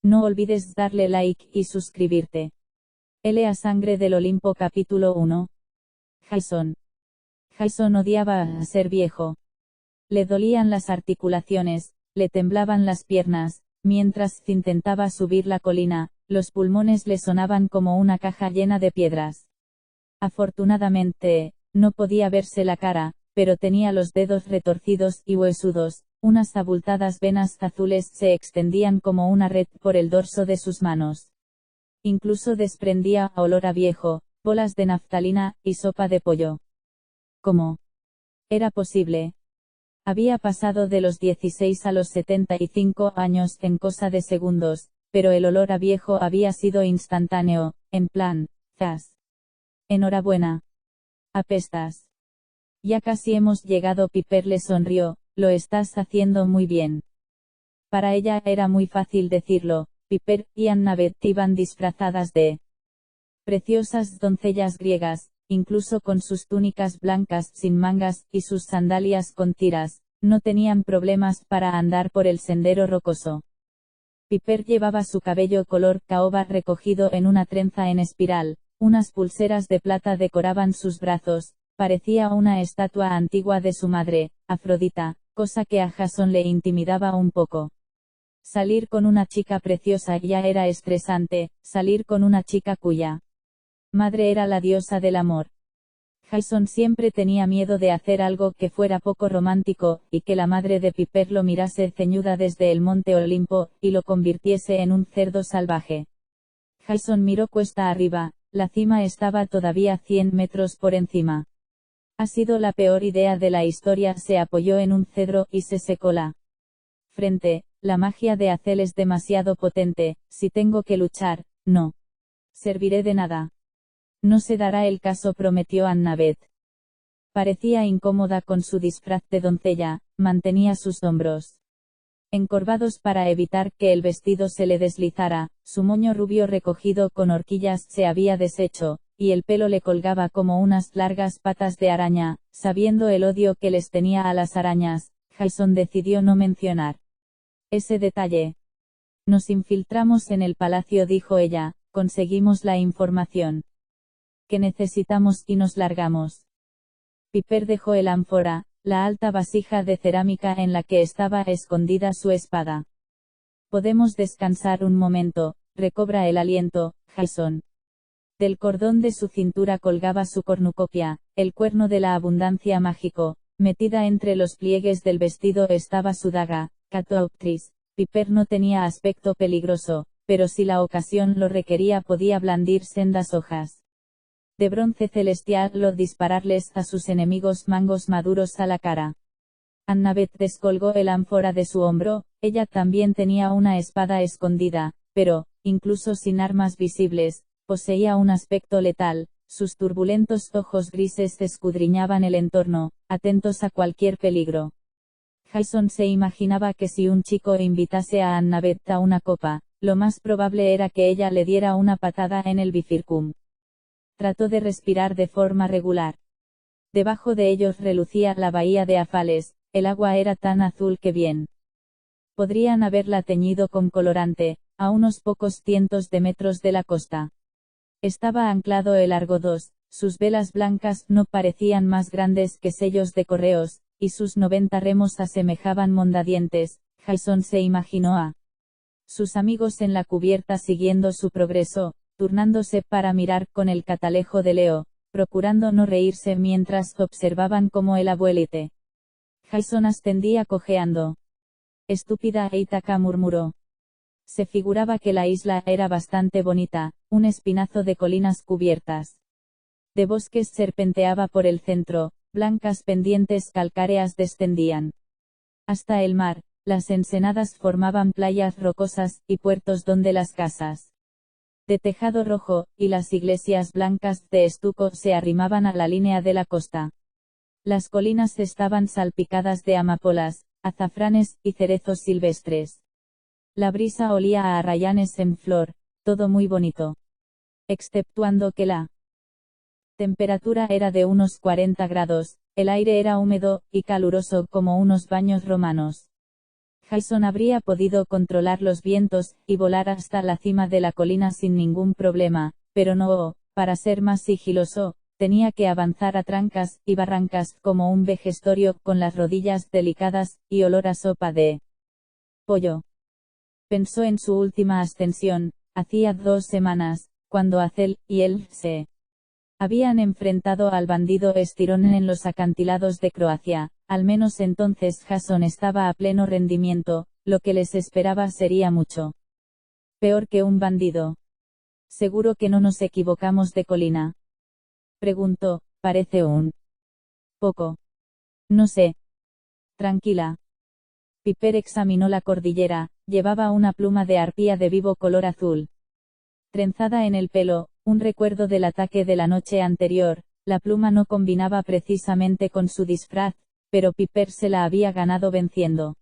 No olvides darle like y suscribirte. Elea Sangre del Olimpo capítulo 1. Jason. Jason odiaba a ser viejo. Le dolían las articulaciones, le temblaban las piernas, mientras intentaba subir la colina, los pulmones le sonaban como una caja llena de piedras. Afortunadamente, no podía verse la cara, pero tenía los dedos retorcidos y huesudos, unas abultadas venas azules se extendían como una red por el dorso de sus manos. Incluso desprendía olor a viejo, bolas de naftalina, y sopa de pollo. ¿Cómo era posible? Había pasado de los 16 a los 75 años en cosa de segundos, pero el olor a viejo había sido instantáneo, en plan, zas. Enhorabuena. Apestas. Ya casi hemos llegado. Piper le sonrió, lo estás haciendo muy bien. Para ella era muy fácil decirlo. Piper y Annabeth iban disfrazadas de preciosas doncellas griegas, incluso con sus túnicas blancas sin mangas y sus sandalias con tiras, no tenían problemas para andar por el sendero rocoso. Piper llevaba su cabello color caoba recogido en una trenza en espiral, unas pulseras de plata decoraban sus brazos, parecía una estatua antigua de su madre, Afrodita, cosa que a Jason le intimidaba un poco. Salir con una chica preciosa ya era estresante, salir con una chica cuya madre era la diosa del amor. Jason siempre tenía miedo de hacer algo que fuera poco romántico, y que la madre de Piper lo mirase ceñuda desde el monte Olimpo, y lo convirtiese en un cerdo salvaje. Jason miró cuesta arriba, la cima estaba todavía 100 metros por encima. Ha sido la peor idea de la historia. Se apoyó en un cedro y se secó la frente. La magia de Azel es demasiado potente, si tengo que luchar, no serviré de nada. No se dará el caso, prometió Annabeth. Parecía incómoda con su disfraz de doncella, mantenía sus hombros encorvados para evitar que el vestido se le deslizara, su moño rubio recogido con horquillas se había deshecho, y el pelo le colgaba como unas largas patas de araña. Sabiendo el odio que les tenía a las arañas, Jason decidió no mencionar ese detalle. Nos infiltramos en el palacio, dijo ella, conseguimos la información que necesitamos y nos largamos. Piper dejó el ánfora, la alta vasija de cerámica en la que estaba escondida su espada. Podemos descansar un momento. Recobra el aliento, Jason. Del cordón de su cintura colgaba su cornucopia, el cuerno de la abundancia mágico. Metida entre los pliegues del vestido estaba su daga, Catooptris. Piper no tenía aspecto peligroso, pero si la ocasión lo requería podía blandir sendas hojas de bronce celestial o dispararles a sus enemigos mangos maduros a la cara. Annabeth descolgó el ánfora de su hombro. Ella también tenía una espada escondida, pero, incluso sin armas visibles, poseía un aspecto letal. Sus turbulentos ojos grises escudriñaban el entorno, atentos a cualquier peligro. Jason se imaginaba que si un chico invitase a Annabeth a una copa, lo más probable era que ella le diera una patada en el bifurcum. Trató de respirar de forma regular. Debajo de ellos relucía la bahía de Afales, el agua era tan azul que bien podrían haberla teñido con colorante, a unos pocos cientos de metros de la costa. Estaba anclado el Argo II, sus velas blancas no parecían más grandes que sellos de correos, y sus 90 remos asemejaban mondadientes. Jason se imaginó a sus amigos en la cubierta siguiendo su progreso, turnándose para mirar con el catalejo de Leo, procurando no reírse mientras observaban cómo el abuelite Jason ascendía cojeando. Estúpida Ítaca, murmuró. Se figuraba que la isla era bastante bonita, un espinazo de colinas cubiertas de bosques serpenteaba por el centro, blancas pendientes calcáreas descendían hasta el mar, las ensenadas formaban playas rocosas, y puertos donde las casas de tejado rojo, y las iglesias blancas de estuco se arrimaban a la línea de la costa. Las colinas estaban salpicadas de amapolas, azafranes, y cerezos silvestres. La brisa olía a arrayanes en flor, todo muy bonito. Exceptuando que la temperatura era de unos 40 grados, el aire era húmedo, y caluroso como unos baños romanos. Jason habría podido controlar los vientos, y volar hasta la cima de la colina sin ningún problema, pero no, para ser más sigiloso, tenía que avanzar a trancas y barrancas como un vejestorio con las rodillas delicadas, y olor a sopa de pollo. Pensó en su última ascensión, hacía 2 semanas, cuando Azel y él se habían enfrentado al bandido Estirón en los acantilados de Croacia. Al menos entonces Jason estaba a pleno rendimiento, lo que les esperaba sería mucho peor que un bandido. ¿Seguro que no nos equivocamos de colina?, preguntó. Parece un poco. No sé. Tranquila. Piper examinó la cordillera. Llevaba una pluma de arpía de vivo color azul trenzada en el pelo, un recuerdo del ataque de la noche anterior. La pluma no combinaba precisamente con su disfraz, pero Piper se la había ganado venciendo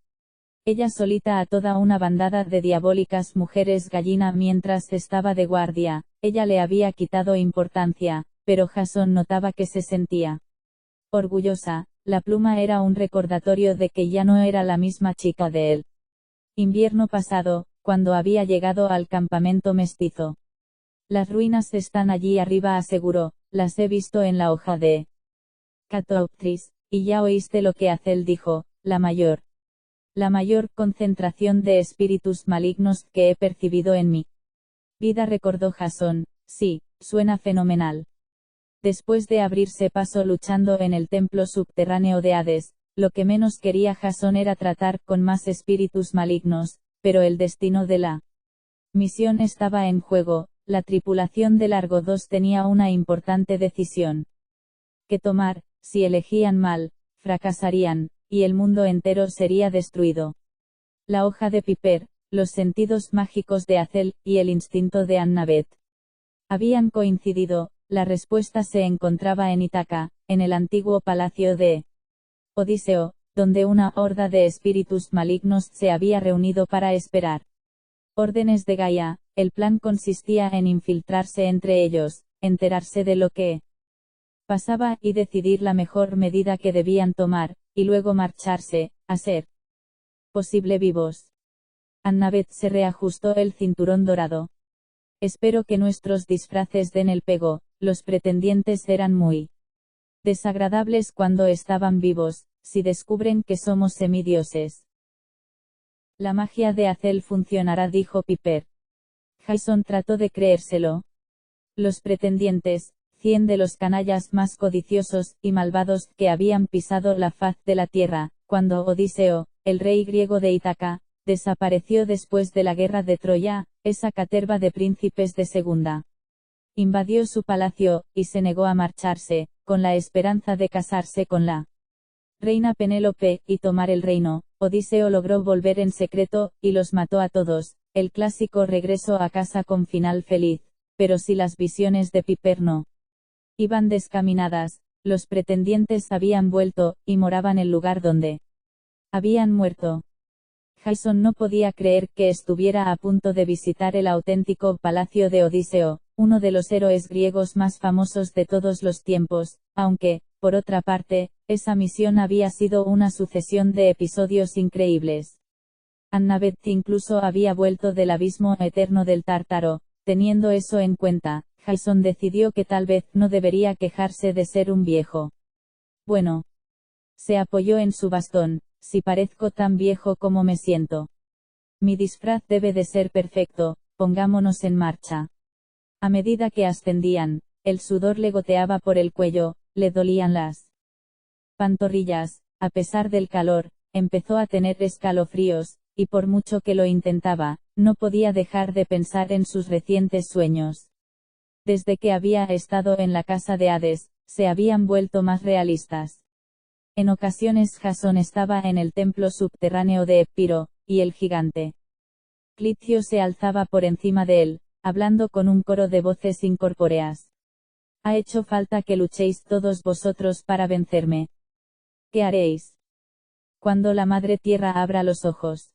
ella solita a toda una bandada de diabólicas mujeres gallina mientras estaba de guardia. Ella le había quitado importancia, pero Jason notaba que se sentía orgullosa. La pluma era un recordatorio de que ya no era la misma chica de él invierno pasado, cuando había llegado al campamento mestizo. Las ruinas están allí arriba, aseguró, las he visto en la hoja de Catoptris, y ya oíste lo que Azel dijo, la mayor concentración de espíritus malignos que he percibido en mi vida, recordó Jason. Sí, suena fenomenal. Después de abrirse paso luchando en el templo subterráneo de Hades, lo que menos quería Jason era tratar con más espíritus malignos, pero el destino de la misión estaba en juego. La tripulación del Argo 2 tenía una importante decisión que tomar. Si elegían mal, fracasarían, y el mundo entero sería destruido. La hoja de Piper, los sentidos mágicos de Azel, y el instinto de Annabeth habían coincidido. La respuesta se encontraba en Ítaca, en el antiguo palacio de Odiseo, donde una horda de espíritus malignos se había reunido para esperar órdenes de Gaia. El plan consistía en infiltrarse entre ellos, enterarse de lo que pasaba y decidir la mejor medida que debían tomar, y luego marcharse, a ser posible vivos. Annabeth se reajustó el cinturón dorado. Espero que nuestros disfraces den el pego. Los pretendientes eran muy desagradables cuando estaban vivos, si descubren que somos semidioses. La magia de Azel funcionará, dijo Piper. Jason trató de creérselo. Los pretendientes, 100 de los canallas más codiciosos y malvados que habían pisado la faz de la tierra, cuando Odiseo, el rey griego de Ítaca, desapareció después de la guerra de Troya, esa caterva de príncipes de segunda invadió su palacio, y se negó a marcharse, con la esperanza de casarse con la reina Penélope, y tomar el reino. Odiseo logró volver en secreto, y los mató a todos, el clásico regreso a casa con final feliz. Pero si las visiones de Piper no iban descaminadas, los pretendientes habían vuelto, y moraban en el lugar donde habían muerto. Jason no podía creer que estuviera a punto de visitar el auténtico palacio de Odiseo, uno de los héroes griegos más famosos de todos los tiempos, aunque, por otra parte, esa misión había sido una sucesión de episodios increíbles. Annabeth incluso había vuelto del abismo eterno del Tártaro. Teniendo eso en cuenta, Jason decidió que tal vez no debería quejarse de ser un viejo bueno. Se apoyó en su bastón. Si parezco tan viejo como me siento. Mi disfraz debe de ser perfecto, pongámonos en marcha. A medida que ascendían, el sudor le goteaba por el cuello, le dolían las pantorrillas. A pesar del calor, empezó a tener escalofríos, y por mucho que lo intentaba, no podía dejar de pensar en sus recientes sueños. Desde que había estado en la casa de Hades, se habían vuelto más realistas. En ocasiones Jason estaba en el templo subterráneo de Epiro, y el gigante Clitio se alzaba por encima de él, hablando con un coro de voces incorpóreas. Ha hecho falta que luchéis todos vosotros para vencerme. ¿Qué haréis cuando la Madre Tierra abra los ojos?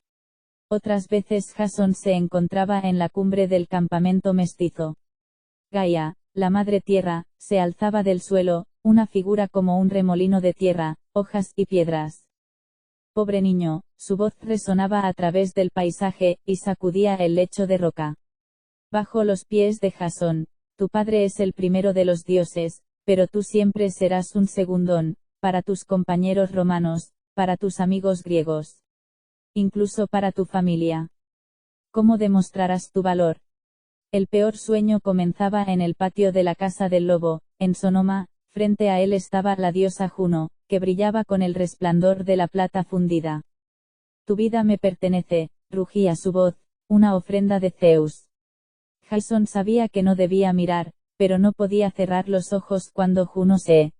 Otras veces Jason se encontraba en la cumbre del campamento mestizo. Gaia, la Madre Tierra, se alzaba del suelo, una figura como un remolino de tierra, hojas y piedras. Pobre niño, su voz resonaba a través del paisaje, y sacudía el lecho de roca. Bajo los pies de Jasón, tu padre es el primero de los dioses, pero tú siempre serás un segundón, para tus compañeros romanos, para tus amigos griegos. Incluso para tu familia. ¿Cómo demostrarás tu valor? El peor sueño comenzaba en el patio de la casa del lobo, en Sonoma. Frente a él estaba la diosa Juno, que brillaba con el resplandor de la plata fundida. Tu vida me pertenece, rugía su voz, una ofrenda de Zeus. Jasón sabía que no debía mirar, pero no podía cerrar los ojos cuando Juno se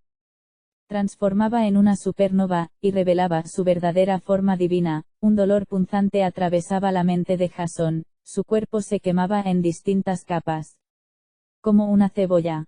transformaba en una supernova, y revelaba su verdadera forma divina. Un dolor punzante atravesaba la mente de Jasón, su cuerpo se quemaba en distintas capas. Como una cebolla.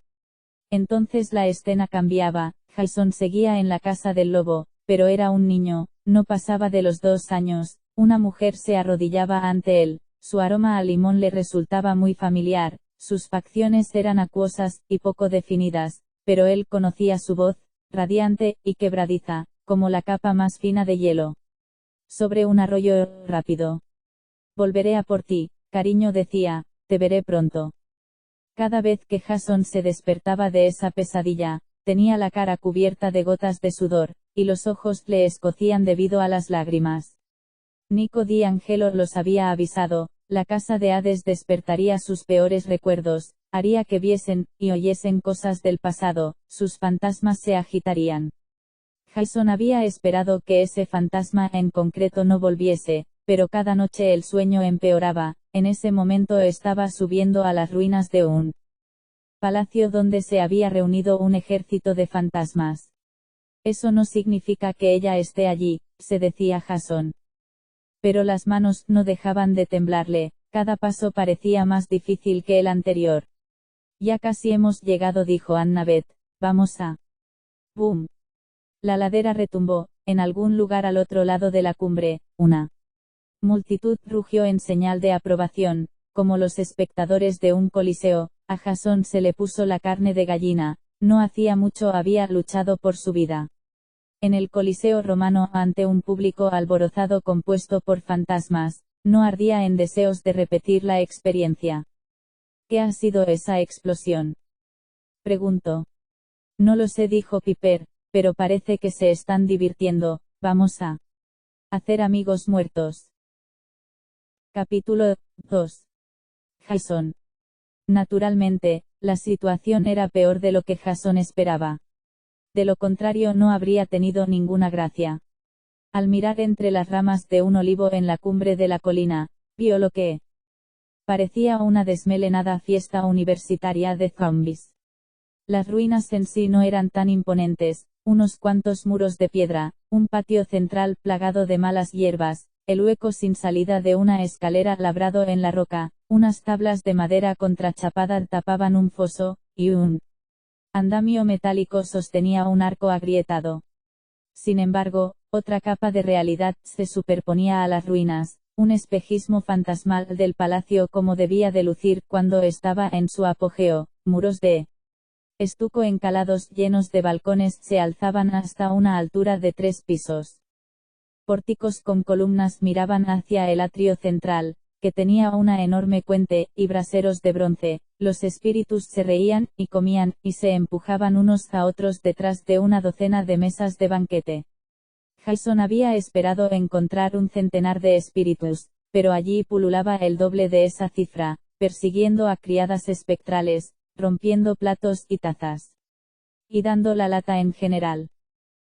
Entonces la escena cambiaba. Jasón seguía en la casa del lobo, pero era un niño, no pasaba de los 2 años, una mujer se arrodillaba ante él, su aroma a limón le resultaba muy familiar, sus facciones eran acuosas, y poco definidas, pero él conocía su voz, radiante, y quebradiza, como la capa más fina de hielo. Sobre un arroyo rápido. Volveré a por ti, cariño, decía, te veré pronto. Cada vez que Jasón se despertaba de esa pesadilla, tenía la cara cubierta de gotas de sudor, y los ojos le escocían debido a las lágrimas. Nico di Angelo los había avisado, la casa de Hades despertaría sus peores recuerdos, haría que viesen y oyesen cosas del pasado, sus fantasmas se agitarían. Jasón había esperado que ese fantasma en concreto no volviese, pero cada noche el sueño empeoraba. En ese momento estaba subiendo a las ruinas de un palacio donde se había reunido un ejército de fantasmas. Eso no significa que ella esté allí, se decía Jasón. Pero las manos no dejaban de temblarle, cada paso parecía más difícil que el anterior. Ya casi hemos llegado, dijo Annabeth, vamos a... ¡Bum! La ladera retumbó, en algún lugar al otro lado de la cumbre, una multitud rugió en señal de aprobación, como los espectadores de un coliseo. A Jasón se le puso la carne de gallina, no hacía mucho había luchado por su vida. En el Coliseo romano, ante un público alborozado compuesto por fantasmas, no ardía en deseos de repetir la experiencia. ¿Qué ha sido esa explosión?, preguntó. No lo sé, dijo Piper, pero parece que se están divirtiendo. Vamos a hacer amigos muertos. Capítulo 2. Jasón. Naturalmente, la situación era peor de lo que Jasón esperaba. De lo contrario no habría tenido ninguna gracia. Al mirar entre las ramas de un olivo en la cumbre de la colina, vio lo que parecía una desmelenada fiesta universitaria de zombies. Las ruinas en sí no eran tan imponentes, unos cuantos muros de piedra, un patio central plagado de malas hierbas, el hueco sin salida de una escalera labrado en la roca, unas tablas de madera contrachapada tapaban un foso, y un andamio metálico sostenía un arco agrietado. Sin embargo, otra capa de realidad se superponía a las ruinas, un espejismo fantasmal del palacio como debía de lucir cuando estaba en su apogeo. Muros de estuco encalados llenos de balcones se alzaban hasta una altura de 3 pisos. Pórticos con columnas miraban hacia el atrio central, que tenía una enorme fuente, y braseros de bronce. Los espíritus se reían, y comían, y se empujaban unos a otros detrás de una docena de mesas de banquete. Jasón había esperado encontrar un centenar de espíritus, pero allí pululaba el doble de esa cifra, persiguiendo a criadas espectrales, rompiendo platos y tazas. Y dando la lata en general.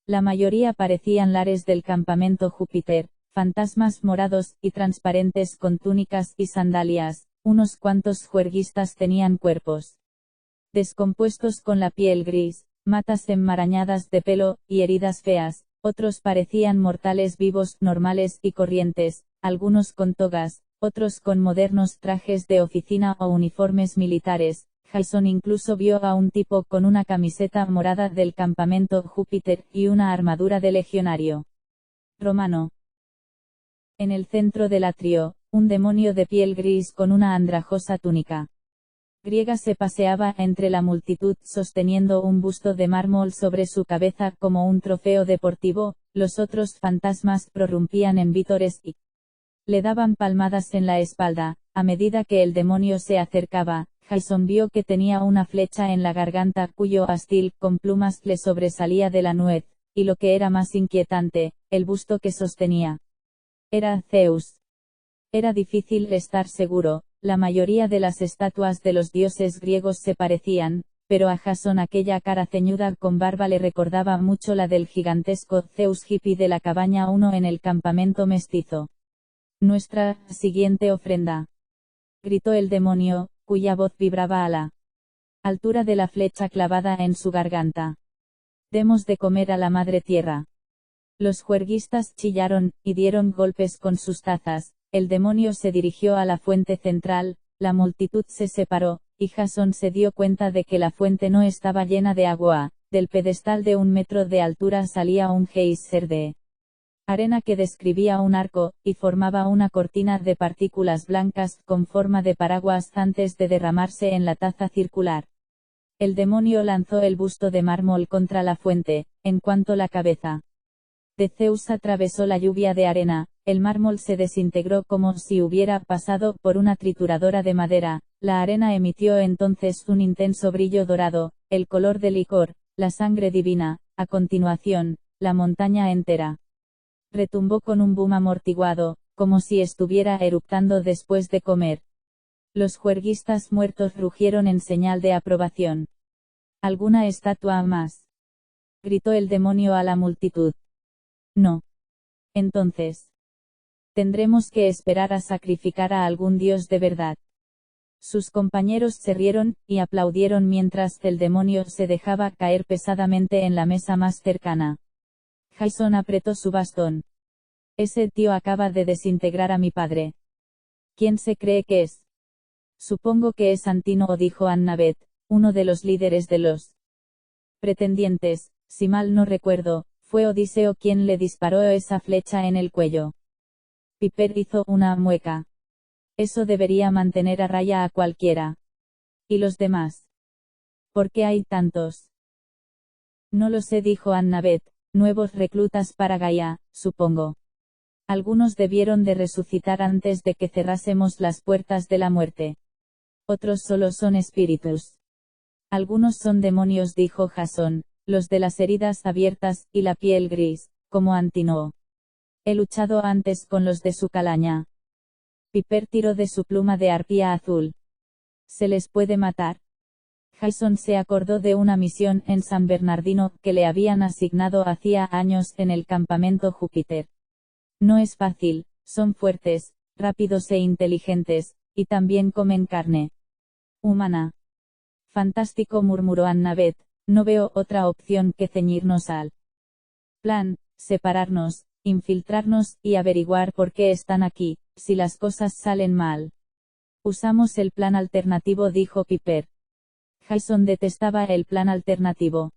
La mayoría parecían lares del campamento Júpiter, fantasmas morados y transparentes con túnicas y sandalias. Unos cuantos juerguistas tenían cuerpos descompuestos con la piel gris, matas enmarañadas de pelo, y heridas feas. Otros parecían mortales vivos, normales y corrientes, algunos con togas, otros con modernos trajes de oficina o uniformes militares. Jasón incluso vio a un tipo con una camiseta morada del campamento Júpiter y una armadura de legionario romano. En el centro del atrio, un demonio de piel gris con una andrajosa túnica griega se paseaba entre la multitud sosteniendo un busto de mármol sobre su cabeza como un trofeo deportivo. Los otros fantasmas prorrumpían en vítores y le daban palmadas en la espalda. A medida que el demonio se acercaba, Jason vio que tenía una flecha en la garganta cuyo astil con plumas le sobresalía de la nuez, y lo que era más inquietante, el busto que sostenía. Era Zeus. Era difícil estar seguro, la mayoría de las estatuas de los dioses griegos se parecían, pero a Jason aquella cara ceñuda con barba le recordaba mucho la del gigantesco Zeus hippie de la cabaña 1 en el campamento mestizo. Nuestra siguiente ofrenda, gritó el demonio, cuya voz vibraba a la altura de la flecha clavada en su garganta. Demos de comer a la madre tierra. Los juerguistas chillaron, y dieron golpes con sus tazas. El demonio se dirigió a la fuente central, la multitud se separó, y Jason se dio cuenta de que la fuente no estaba llena de agua. Del pedestal de 1 metro de altura salía un geyser de arena que describía un arco, y formaba una cortina de partículas blancas con forma de paraguas antes de derramarse en la taza circular. El demonio lanzó el busto de mármol contra la fuente, en cuanto la cabeza de Zeus atravesó la lluvia de arena, el mármol se desintegró como si hubiera pasado por una trituradora de madera. La arena emitió entonces un intenso brillo dorado, el color de licor, la sangre divina. A continuación, la montaña entera retumbó con un boom amortiguado, como si estuviera eructando después de comer. Los juerguistas muertos rugieron en señal de aprobación. ¿Alguna estatua más?, gritó el demonio a la multitud. No. Entonces, tendremos que esperar a sacrificar a algún dios de verdad. Sus compañeros se rieron, y aplaudieron mientras el demonio se dejaba caer pesadamente en la mesa más cercana. Jason apretó su bastón. Ese tío acaba de desintegrar a mi padre. ¿Quién se cree que es? Supongo que es Antino, dijo Annabeth, uno de los líderes de los pretendientes. Si mal no recuerdo, fue Odiseo quien le disparó esa flecha en el cuello. Piper hizo una mueca. Eso debería mantener a raya a cualquiera. ¿Y los demás? ¿Por qué hay tantos? No lo sé, dijo Annabeth. Nuevos reclutas para Gaia, supongo. Algunos debieron de resucitar antes de que cerrásemos las puertas de la muerte. Otros solo son espíritus. Algunos son demonios, dijo Jason, los de las heridas abiertas y la piel gris, como Antino. He luchado antes con los de su calaña. Piper tiró de su pluma de arpía azul. ¿Se les puede matar? Jason se acordó de una misión en San Bernardino que le habían asignado hacía años en el campamento Júpiter. No es fácil, son fuertes, rápidos e inteligentes, y también comen carne humana. Fantástico, murmuró Annabeth, no veo otra opción que ceñirnos al plan, separarnos, infiltrarnos y averiguar por qué están aquí. Si las cosas salen mal, usamos el plan alternativo, dijo Piper. Jason detestaba el plan alternativo.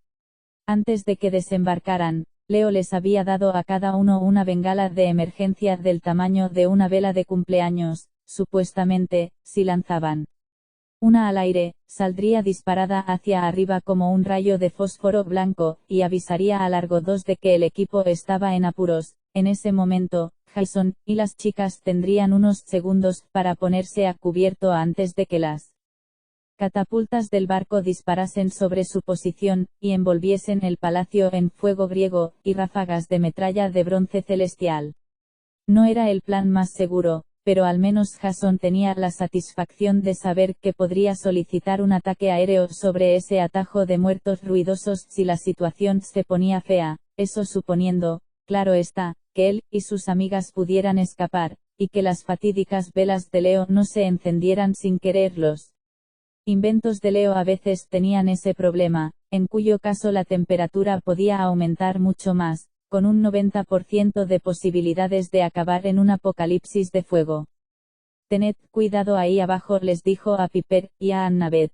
Antes de que desembarcaran, Leo les había dado a cada uno una bengala de emergencia del tamaño de una vela de cumpleaños. Supuestamente, si lanzaban una al aire, saldría disparada hacia arriba como un rayo de fósforo blanco, y avisaría a largo 2 de que el equipo estaba en apuros. En ese momento, Jason y las chicas tendrían unos segundos para ponerse a cubierto antes de que las catapultas del barco disparasen sobre su posición, y envolviesen el palacio en fuego griego, y ráfagas de metralla de bronce celestial. No era el plan más seguro, pero al menos Jason tenía la satisfacción de saber que podría solicitar un ataque aéreo sobre ese atajo de muertos ruidosos si la situación se ponía fea, eso suponiendo, claro está, que él y sus amigas pudieran escapar, y que las fatídicas velas de Leo no se encendieran sin quererlos. Inventos de Leo a veces tenían ese problema, en cuyo caso la temperatura podía aumentar mucho más, con un 90% de posibilidades de acabar en un apocalipsis de fuego. Tened cuidado ahí abajo, les dijo a Piper y a Annabeth.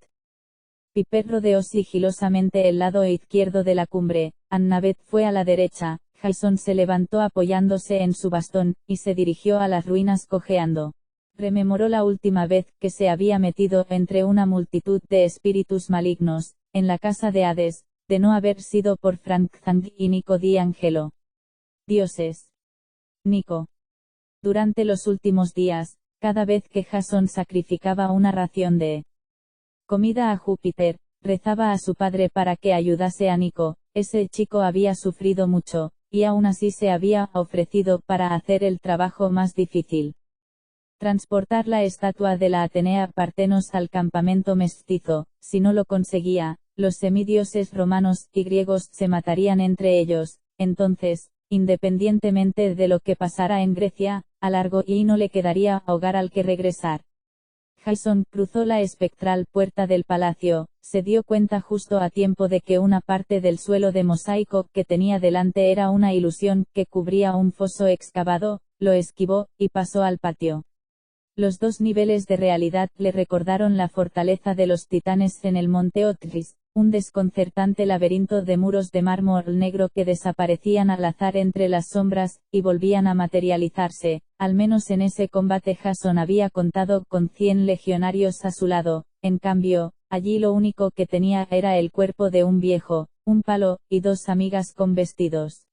Piper rodeó sigilosamente el lado izquierdo de la cumbre, Annabeth fue a la derecha. Jason se levantó apoyándose en su bastón, y se dirigió a las ruinas cojeando. Rememoró la última vez que se había metido entre una multitud de espíritus malignos, en la casa de Hades, de no haber sido por Frank Zang y Nico Di Angelo. Dioses. Nico. Durante los últimos días, cada vez que Jason sacrificaba una ración de comida a Júpiter, rezaba a su padre para que ayudase a Nico. Ese chico había sufrido mucho, y aún así se había ofrecido para hacer el trabajo más difícil. Transportar la estatua de la Atenea Partenos al campamento mestizo. Si no lo conseguía, los semidioses romanos y griegos se matarían entre ellos. Entonces, independientemente de lo que pasara en Grecia, a largo y no le quedaría hogar al que regresar. Jason cruzó la espectral puerta del palacio, se dio cuenta justo a tiempo de que una parte del suelo de mosaico que tenía delante era una ilusión que cubría un foso excavado, lo esquivó, y pasó al patio. Los dos niveles de realidad le recordaron la fortaleza de los titanes en el monte Otris, un desconcertante laberinto de muros de mármol negro que desaparecían al azar entre las sombras, y volvían a materializarse. Al menos en ese combate Jason había contado con 100 legionarios a su lado, en cambio, allí lo único que tenía era el cuerpo de un viejo, un palo, y dos amigas con vestidos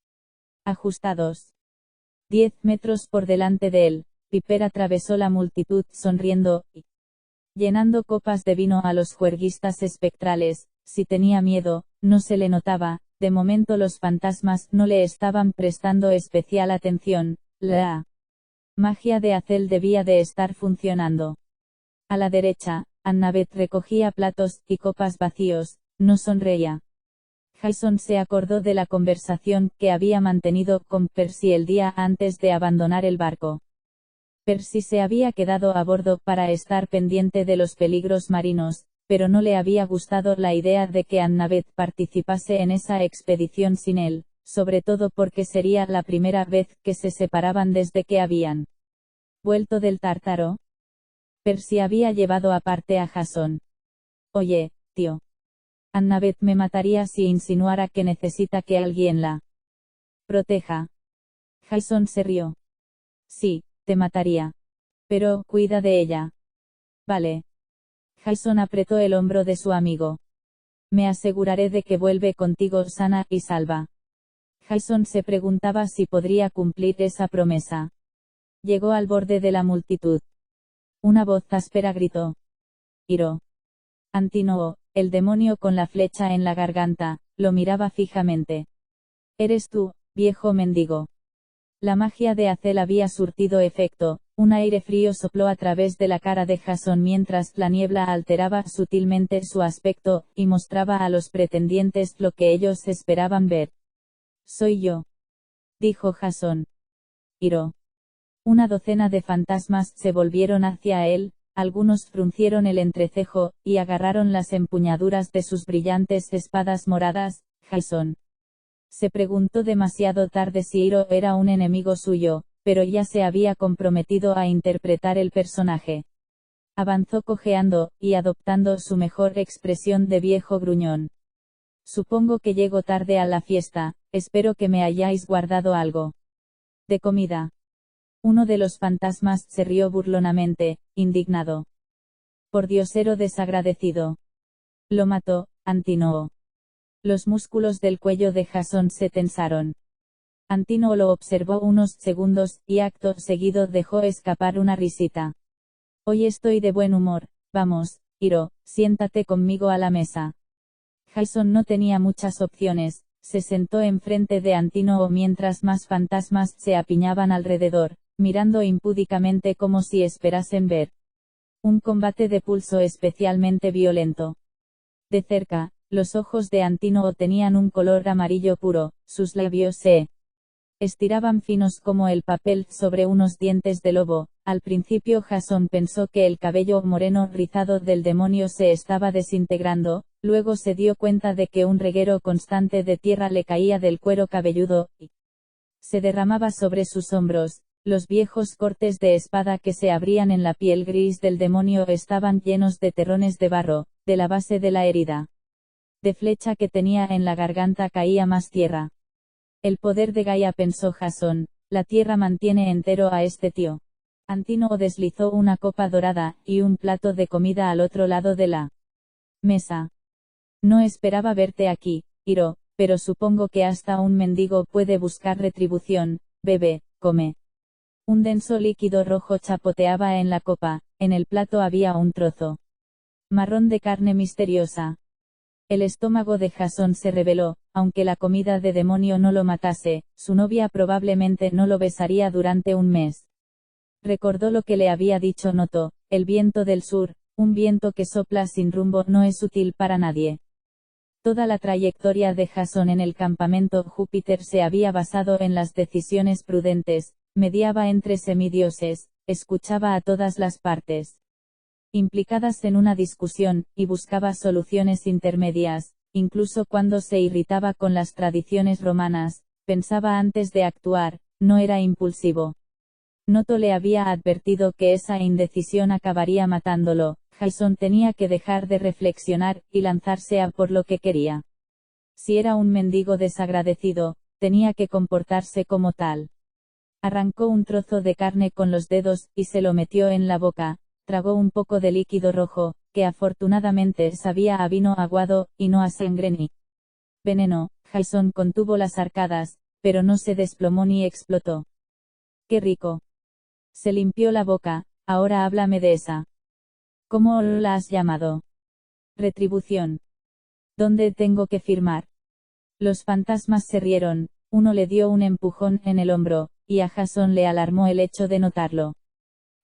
ajustados. 10 metros por delante de él, Piper atravesó la multitud sonriendo, y llenando copas de vino a los juerguistas espectrales. Si tenía miedo, no se le notaba. De momento los fantasmas no le estaban prestando especial atención. La magia de Azel debía de estar funcionando. A la derecha, Annabeth recogía platos y copas vacíos, no sonreía. Jason se acordó de la conversación que había mantenido con Percy el día antes de abandonar el barco. Percy se había quedado a bordo para estar pendiente de los peligros marinos, pero no le había gustado la idea de que Annabeth participase en esa expedición sin él, sobre todo porque sería la primera vez que se separaban desde que habían vuelto del Tártaro. Percy había llevado aparte a Jason. Oye, tío. Annabeth me mataría si insinuara que necesita que alguien la proteja. Jason se rió. Sí, te mataría. Pero, cuida de ella. Vale. Jason apretó el hombro de su amigo. Me aseguraré de que vuelve contigo sana y salva. Jason se preguntaba si podría cumplir esa promesa. Llegó al borde de la multitud. Una voz áspera gritó. Iro. Antinoo, el demonio con la flecha en la garganta, lo miraba fijamente. Eres tú, viejo mendigo. La magia de Azel había surtido efecto. Un aire frío sopló a través de la cara de Jason mientras la niebla alteraba sutilmente su aspecto, y mostraba a los pretendientes lo que ellos esperaban ver. Soy yo. Dijo Jason. Iro. Una docena de fantasmas se volvieron hacia él, algunos fruncieron el entrecejo, y agarraron las empuñaduras de sus brillantes espadas moradas. Jason se preguntó demasiado tarde si Iro era un enemigo suyo, pero ya se había comprometido a interpretar el personaje. Avanzó cojeando, y adoptando su mejor expresión de viejo gruñón. Supongo que llego tarde a la fiesta, espero que me hayáis guardado algo de comida. Uno de los fantasmas se rió burlonamente, indignado. Por diosero desagradecido. Lo mató, Antinoo. Los músculos del cuello de Jason se tensaron. Antinoo lo observó unos segundos, y acto seguido dejó escapar una risita. Hoy estoy de buen humor, vamos, Iro, siéntate conmigo a la mesa. Jason no tenía muchas opciones, se sentó enfrente de Antinoo mientras más fantasmas se apiñaban alrededor, mirando impúdicamente como si esperasen ver un combate de pulso especialmente violento. De cerca, los ojos de Antinoo tenían un color amarillo puro, sus labios se estiraban finos como el papel sobre unos dientes de lobo. Al principio Jason pensó que el cabello moreno rizado del demonio se estaba desintegrando, luego se dio cuenta de que un reguero constante de tierra le caía del cuero cabelludo, y se derramaba sobre sus hombros. Los viejos cortes de espada que se abrían en la piel gris del demonio estaban llenos de terrones de barro, de la base de la herida de flecha que tenía en la garganta caía más tierra. El poder de Gaia, pensó Jason, la tierra mantiene entero a este tío. Antinoo deslizó una copa dorada, y un plato de comida al otro lado de la mesa. No esperaba verte aquí, Iro, pero supongo que hasta un mendigo puede buscar retribución. Bebe, come. Un denso líquido rojo chapoteaba en la copa, en el plato había un trozo marrón de carne misteriosa. El estómago de Jason se rebeló, aunque la comida de demonio no lo matase, su novia probablemente no lo besaría durante un mes. Recordó lo que le había dicho Noto, el viento del sur, un viento que sopla sin rumbo no es útil para nadie. Toda la trayectoria de Jason en el campamento Júpiter se había basado en las decisiones prudentes, mediaba entre semidioses, escuchaba a todas las partes implicadas en una discusión, y buscaba soluciones intermedias, incluso cuando se irritaba con las tradiciones romanas, pensaba antes de actuar, no era impulsivo. Noto le había advertido que esa indecisión acabaría matándolo. Jason tenía que dejar de reflexionar, y lanzarse a por lo que quería. Si era un mendigo desagradecido, tenía que comportarse como tal. Arrancó un trozo de carne con los dedos, y se lo metió en la boca. Tragó un poco de líquido rojo, que afortunadamente sabía a vino aguado, y no a sangre ni veneno. Jason contuvo las arcadas, pero no se desplomó ni explotó. ¡Qué rico! Se limpió la boca. Ahora háblame de esa. ¿Cómo la has llamado? Retribución. ¿Dónde tengo que firmar? Los fantasmas se rieron, uno le dio un empujón en el hombro, y a Jason le alarmó el hecho de notarlo.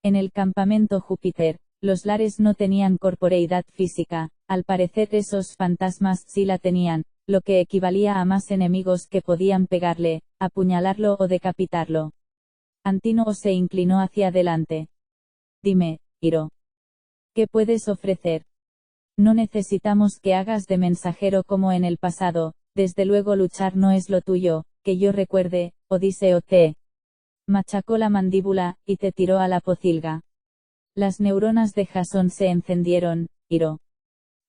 En el campamento Júpiter, los lares no tenían corporeidad física, al parecer esos fantasmas sí la tenían, lo que equivalía a más enemigos que podían pegarle, apuñalarlo o decapitarlo. Antínoo se inclinó hacia adelante. Dime, Hiro. ¿Qué puedes ofrecer? No necesitamos que hagas de mensajero como en el pasado, desde luego luchar no es lo tuyo, que yo recuerde. Odiseo te machacó la mandíbula, y te tiró a la pocilga. Las neuronas de Jason se encendieron. Hiro.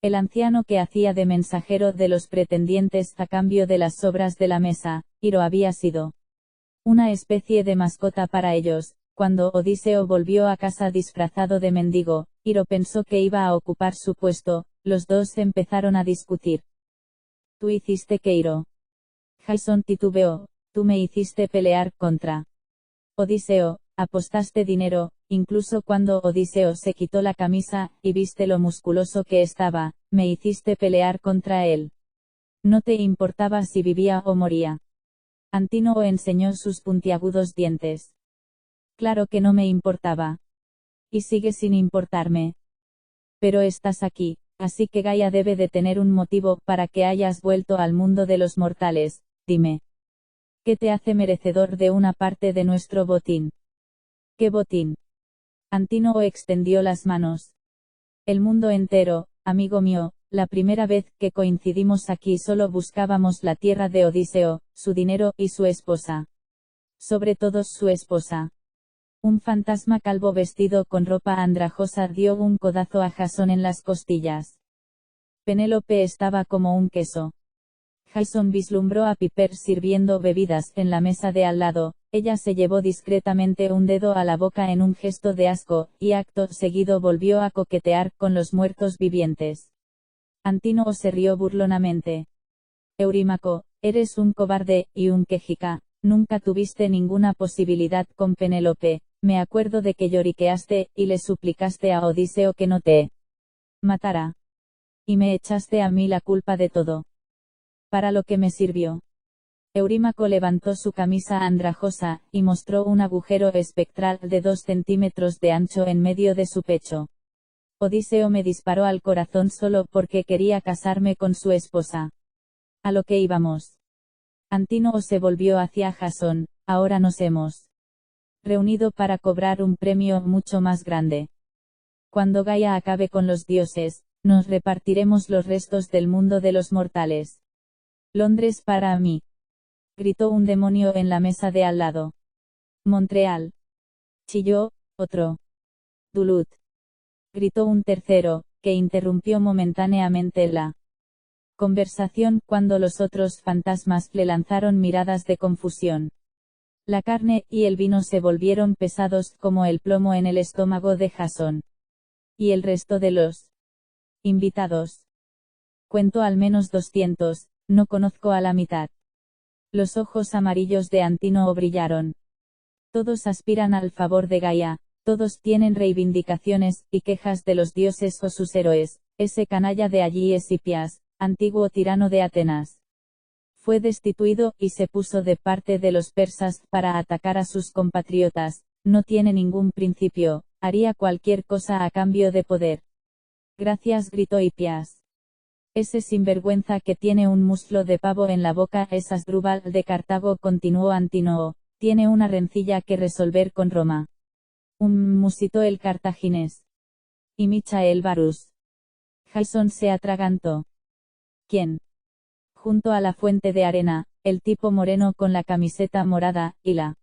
El anciano que hacía de mensajero de los pretendientes a cambio de las sobras de la mesa, Hiro había sido una especie de mascota para ellos. Cuando Odiseo volvió a casa disfrazado de mendigo, Hiro pensó que iba a ocupar su puesto. Los dos empezaron a discutir. Tú hiciste que Hiro. Jason titubeó. Tú me hiciste pelear contra Odiseo, apostaste dinero. Incluso cuando Odiseo se quitó la camisa, y viste lo musculoso que estaba, me hiciste pelear contra él. No te importaba si vivía o moría. Antínoo enseñó sus puntiagudos dientes. Claro que no me importaba. Y sigue sin importarme. Pero estás aquí, así que Gaia debe de tener un motivo para que hayas vuelto al mundo de los mortales. Dime. ¿Qué te hace merecedor de una parte de nuestro botín? ¿Qué botín? Antínoo extendió las manos. El mundo entero, amigo mío. La primera vez que coincidimos aquí solo buscábamos la tierra de Odiseo, su dinero y su esposa. Sobre todo su esposa. Un fantasma calvo vestido con ropa andrajosa dio un codazo a Jason en las costillas. Penélope estaba como un queso. Jason vislumbró a Piper sirviendo bebidas en la mesa de al lado. Ella se llevó discretamente un dedo a la boca en un gesto de asco, y acto seguido volvió a coquetear con los muertos vivientes. Antínoo se rió burlonamente. Eurímaco, eres un cobarde, y un quejica. Nunca tuviste ninguna posibilidad con Penélope. Me acuerdo de que lloriqueaste, y le suplicaste a Odiseo que no te matara. Y me echaste a mí la culpa de todo. ¿Para lo que me sirvió? Eurímaco levantó su camisa andrajosa, y mostró un agujero espectral de 2 centímetros de ancho en medio de su pecho. Odiseo me disparó al corazón solo porque quería casarme con su esposa. A lo que íbamos. Antínoo se volvió hacia Jason. Ahora nos hemos reunido para cobrar un premio mucho más grande. Cuando Gaia acabe con los dioses, nos repartiremos los restos del mundo de los mortales. Londres para mí. Gritó un demonio en la mesa de al lado. Montreal. Chilló otro. Duluth. Gritó un tercero, que interrumpió momentáneamente la conversación cuando los otros fantasmas le lanzaron miradas de confusión. La carne y el vino se volvieron pesados como el plomo en el estómago de Jason. Y el resto de los invitados. Cuento al menos 200, No conozco a la mitad. Los ojos amarillos de Antínoe brillaron. Todos aspiran al favor de Gaia, todos tienen reivindicaciones y quejas de los dioses o sus héroes. Ese canalla de allí es Hipias, antiguo tirano de Atenas. Fue destituido y se puso de parte de los persas para atacar a sus compatriotas. No tiene ningún principio, haría cualquier cosa a cambio de poder. Gracias, gritó Hipias. Ese sinvergüenza que tiene un muslo de pavo en la boca es Asdrúbal de Cartago, continuó Antínoe, tiene una rencilla que resolver con Roma. Musitó el cartaginés. Y Michael Varus. Jason se atragantó. ¿Quién? Junto a la fuente de arena, el tipo moreno con la camiseta morada, y la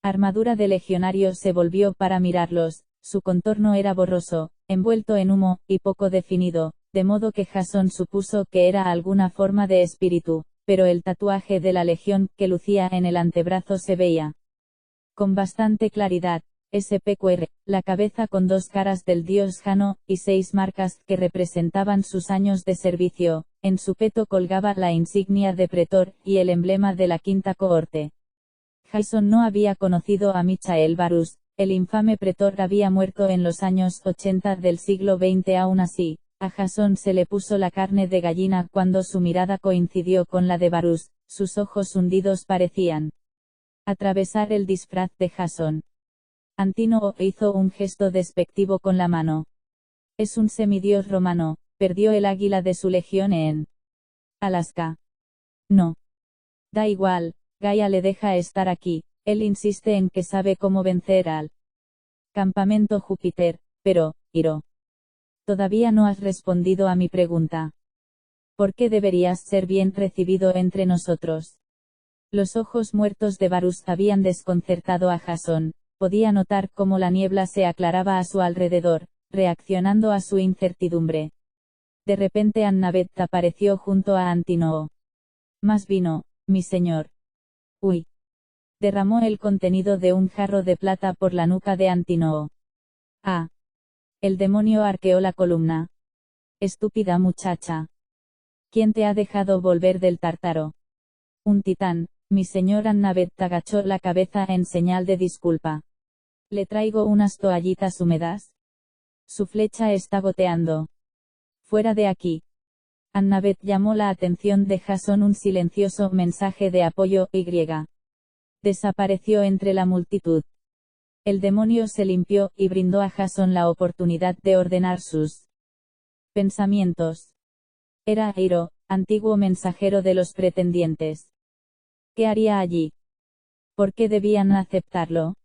armadura de legionario se volvió para mirarlos. Su contorno era borroso, envuelto en humo, y poco definido, de modo que Jason supuso que era alguna forma de espíritu, pero el tatuaje de la legión que lucía en el antebrazo se veía con bastante claridad. SPQR, la cabeza con 2 caras del dios Jano, y 6 marcas que representaban sus años de servicio. En su peto colgaba la insignia de pretor, y el emblema de la quinta cohorte. Jason no había conocido a Michael Varus, el infame pretor había muerto en los años 80 del siglo XX. Aún así, a Jason se le puso la carne de gallina cuando su mirada coincidió con la de Varus, sus ojos hundidos parecían atravesar el disfraz de Jason. Antínoe hizo un gesto despectivo con la mano. Es un semidios romano, perdió el águila de su legión en Alaska. No. Da igual, Gaia le deja estar aquí, él insiste en que sabe cómo vencer al campamento Júpiter, pero, Hiro. Todavía no has respondido a mi pregunta. ¿Por qué deberías ser bien recibido entre nosotros? Los ojos muertos de Varus habían desconcertado a Jason. Podía notar cómo la niebla se aclaraba a su alrededor, reaccionando a su incertidumbre. De repente Annabeth apareció junto a Antínoe. Más vino, mi señor. Uy. Derramó el contenido de un jarro de plata por la nuca de Antínoe. Ah. El demonio arqueó la columna. Estúpida muchacha. ¿Quién te ha dejado volver del Tártaro? Un titán, mi señor. Annabeth agachó la cabeza en señal de disculpa. ¿Le traigo unas toallitas húmedas? Su flecha está goteando. Fuera de aquí. Annabeth llamó la atención de Jason. Un silencioso mensaje de apoyo, y desapareció entre la multitud. El demonio se limpió, y brindó a Jason la oportunidad de ordenar sus pensamientos. Era Hiro, antiguo mensajero de los pretendientes. ¿Qué haría allí? ¿Por qué debían aceptarlo?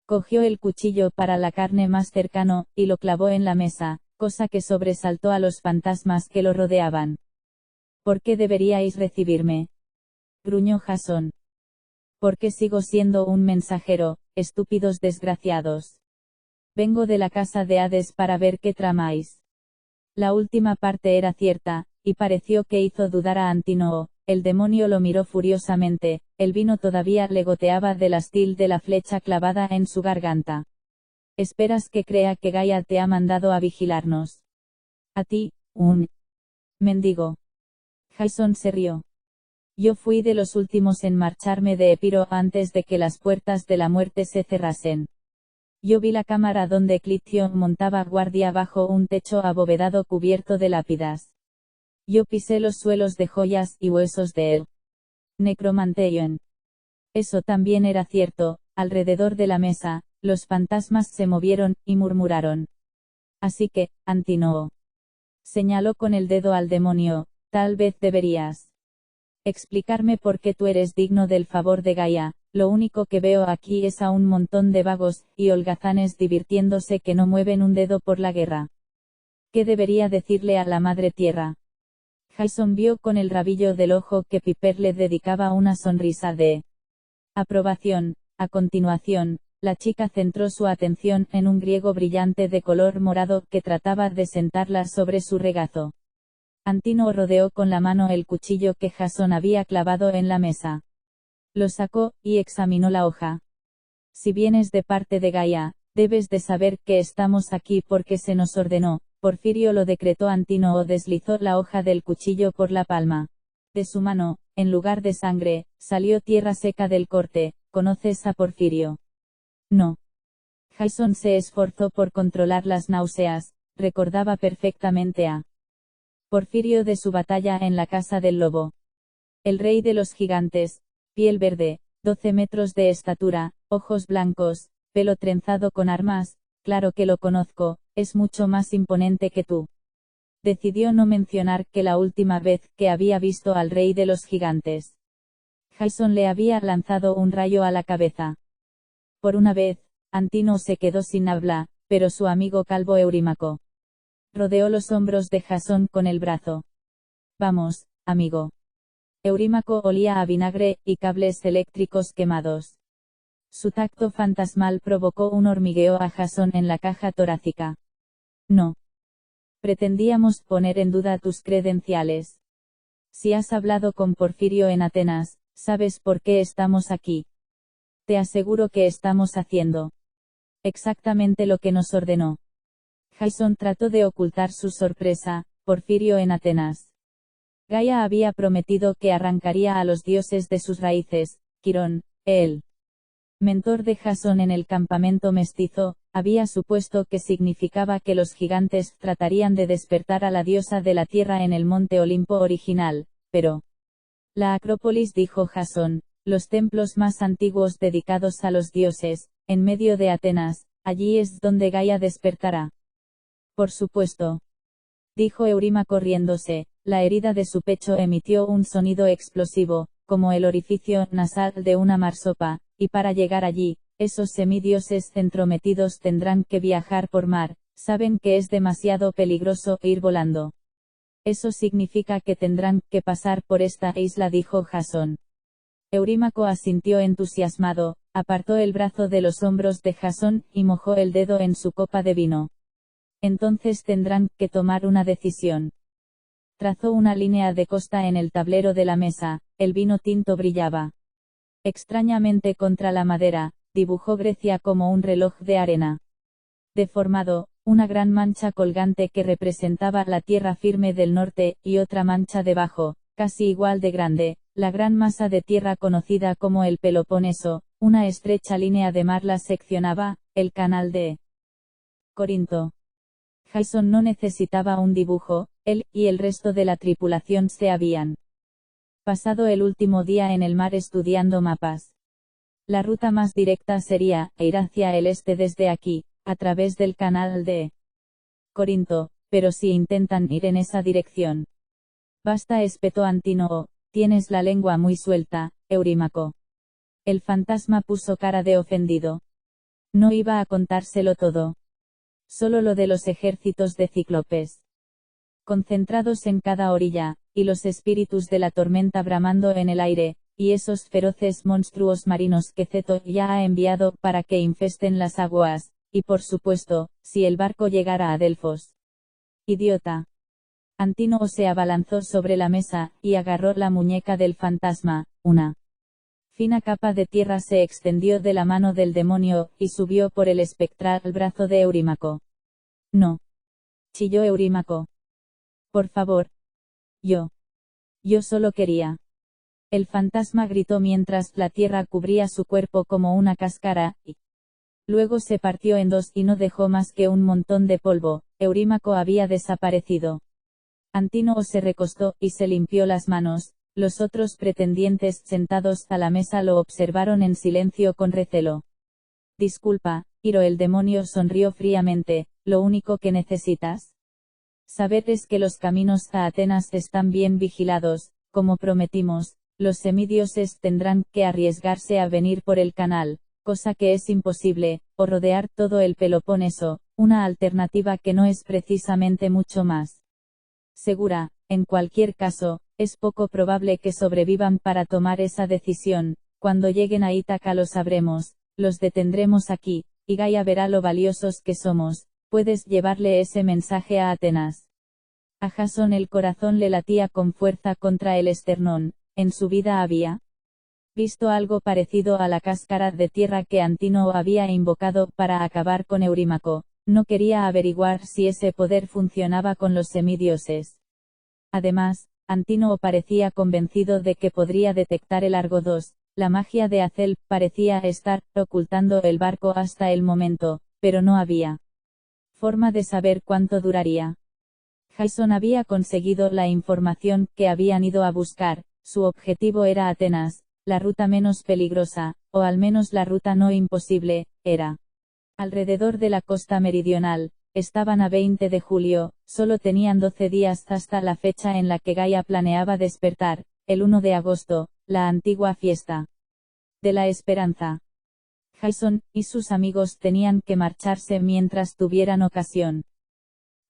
Cogió el cuchillo para la carne más cercano, y lo clavó en la mesa, cosa que sobresaltó a los fantasmas que lo rodeaban. ¿Por qué deberíais recibirme? Gruñó Jason. Porque sigo siendo un mensajero, estúpidos desgraciados. Vengo de la casa de Hades para ver qué tramáis. La última parte era cierta, y pareció que hizo dudar a Antínoe. El demonio lo miró furiosamente, el vino todavía le goteaba del astil de la flecha clavada en su garganta. ¿Esperas que crea que Gaia te ha mandado a vigilarnos? A ti, un mendigo. Jason se rió. Yo fui de los últimos en marcharme de Epiro antes de que las puertas de la muerte se cerrasen. Yo vi la cámara donde Clitio montaba guardia bajo un techo abovedado cubierto de lápidas. Yo pisé los suelos de joyas y huesos de él. Necromanteon. Eso también era cierto. Alrededor de la mesa, los fantasmas se movieron, y murmuraron. Así que, Antínoe. Señaló con el dedo al demonio, tal vez deberías explicarme por qué tú eres digno del favor de Gaia. Lo único que veo aquí es a un montón de vagos y holgazanes divirtiéndose que no mueven un dedo por la guerra. ¿Qué debería decirle a la madre tierra? Jason vio con el rabillo del ojo que Piper le dedicaba una sonrisa de aprobación. A continuación, la chica centró su atención en un griego brillante de color morado que trataba de sentarla sobre su regazo. Antínoe rodeó con la mano el cuchillo que Jason había clavado en la mesa. Lo sacó, y examinó la hoja. Si vienes de parte de Gaia, debes de saber que estamos aquí porque se nos ordenó. Porfirio lo decretó. Antínoe deslizó la hoja del cuchillo por la palma. De su mano, en lugar de sangre, salió tierra seca del corte. ¿Conoces a Porfirio? No. Jason se esforzó por controlar las náuseas, recordaba perfectamente a Porfirio de su batalla en la casa del lobo. El rey de los gigantes, piel verde, 12 metros de estatura, ojos blancos, pelo trenzado con armas, claro que lo conozco, es mucho más imponente que tú. Decidió no mencionar que la última vez que había visto al rey de los gigantes, Jason le había lanzado un rayo a la cabeza. Por una vez, Antino se quedó sin habla, pero su amigo calvo Eurímaco rodeó los hombros de Jasón con el brazo. Vamos, amigo. Eurímaco olía a vinagre y cables eléctricos quemados. Su tacto fantasmal provocó un hormigueo a Jasón en la caja torácica. No. Pretendíamos poner en duda tus credenciales. Si has hablado con Porfirio en Atenas, sabes por qué estamos aquí. Te aseguro que estamos haciendo exactamente lo que nos ordenó. Jason trató de ocultar su sorpresa. Porfirio en Atenas. Gaia había prometido que arrancaría a los dioses de sus raíces. Quirón, el mentor de Jasón en el campamento mestizo, había supuesto que significaba que los gigantes tratarían de despertar a la diosa de la tierra en el monte Olimpo original, pero la Acrópolis, dijo Jasón, los templos más antiguos dedicados a los dioses, en medio de Atenas, allí es donde Gaia despertará. Por supuesto, dijo Eurímaco riéndose, la herida de su pecho emitió un sonido explosivo, como el orificio nasal de una marsopa, y para llegar allí, esos semidioses entrometidos tendrán que viajar por mar, saben que es demasiado peligroso ir volando. Eso significa que tendrán que pasar por esta isla, dijo Jasón. Eurímaco asintió entusiasmado, apartó el brazo de los hombros de Jasón y mojó el dedo en su copa de vino. Entonces tendrán que tomar una decisión. Trazó una línea de costa en el tablero de la mesa, el vino tinto brillaba extrañamente contra la madera, dibujó Grecia como un reloj de arena deformado, una gran mancha colgante que representaba la tierra firme del norte, y otra mancha debajo, casi igual de grande, la gran masa de tierra conocida como el Peloponeso, una estrecha línea de mar la seccionaba, el canal de Corinto. Jason no necesitaba un dibujo, él y el resto de la tripulación se habían pasado el último día en el mar estudiando mapas. La ruta más directa sería ir hacia el este desde aquí, a través del canal de Corinto, pero si intentan ir en esa dirección. Basta, espetó Antino, tienes la lengua muy suelta, Eurímaco. El fantasma puso cara de ofendido. No iba a contárselo todo. Solo lo de los ejércitos de cíclopes concentrados en cada orilla, y los espíritus de la tormenta bramando en el aire, y esos feroces monstruos marinos que Ceto ya ha enviado para que infesten las aguas, y por supuesto, si el barco llegara a Delfos. Idiota. Antino se abalanzó sobre la mesa, y agarró la muñeca del fantasma, una fina capa de tierra se extendió de la mano del demonio, y subió por el espectral brazo de Eurímaco. No. Chilló Eurímaco. Por favor. Yo solo quería. El fantasma gritó mientras la tierra cubría su cuerpo como una cáscara, y luego se partió en dos y no dejó más que un montón de polvo. Eurímaco había desaparecido. Antino se recostó y se limpió las manos. Los otros pretendientes sentados a la mesa lo observaron en silencio con recelo. Disculpa, Hiro, el demonio sonrió fríamente, ¿lo único que necesitas saber es que los caminos a Atenas están bien vigilados? Como prometimos, los semidioses tendrán que arriesgarse a venir por el canal, cosa que es imposible, o rodear todo el Peloponeso, una alternativa que no es precisamente mucho más segura. En cualquier caso, es poco probable que sobrevivan para tomar esa decisión. Cuando lleguen a Ítaca lo sabremos, los detendremos aquí, y Gaia verá lo valiosos que somos. Puedes llevarle ese mensaje a Atenas. A Jasón el corazón le latía con fuerza contra el esternón. En su vida había visto algo parecido a la cáscara de tierra que Antino había invocado para acabar con Eurímaco. No quería averiguar si ese poder funcionaba con los semidioses. Además, Antínoe parecía convencido de que podría detectar el Argo II. La magia de Azel parecía estar ocultando el barco hasta el momento, pero no había forma de saber cuánto duraría. Jason había conseguido la información que habían ido a buscar. Su objetivo era Atenas, la ruta menos peligrosa, o al menos la ruta no imposible, era alrededor de la costa meridional. Estaban a 20 de julio, solo tenían 12 días hasta la fecha en la que Gaia planeaba despertar, el 1 de agosto, la antigua fiesta de la esperanza. Jason y sus amigos tenían que marcharse mientras tuvieran ocasión.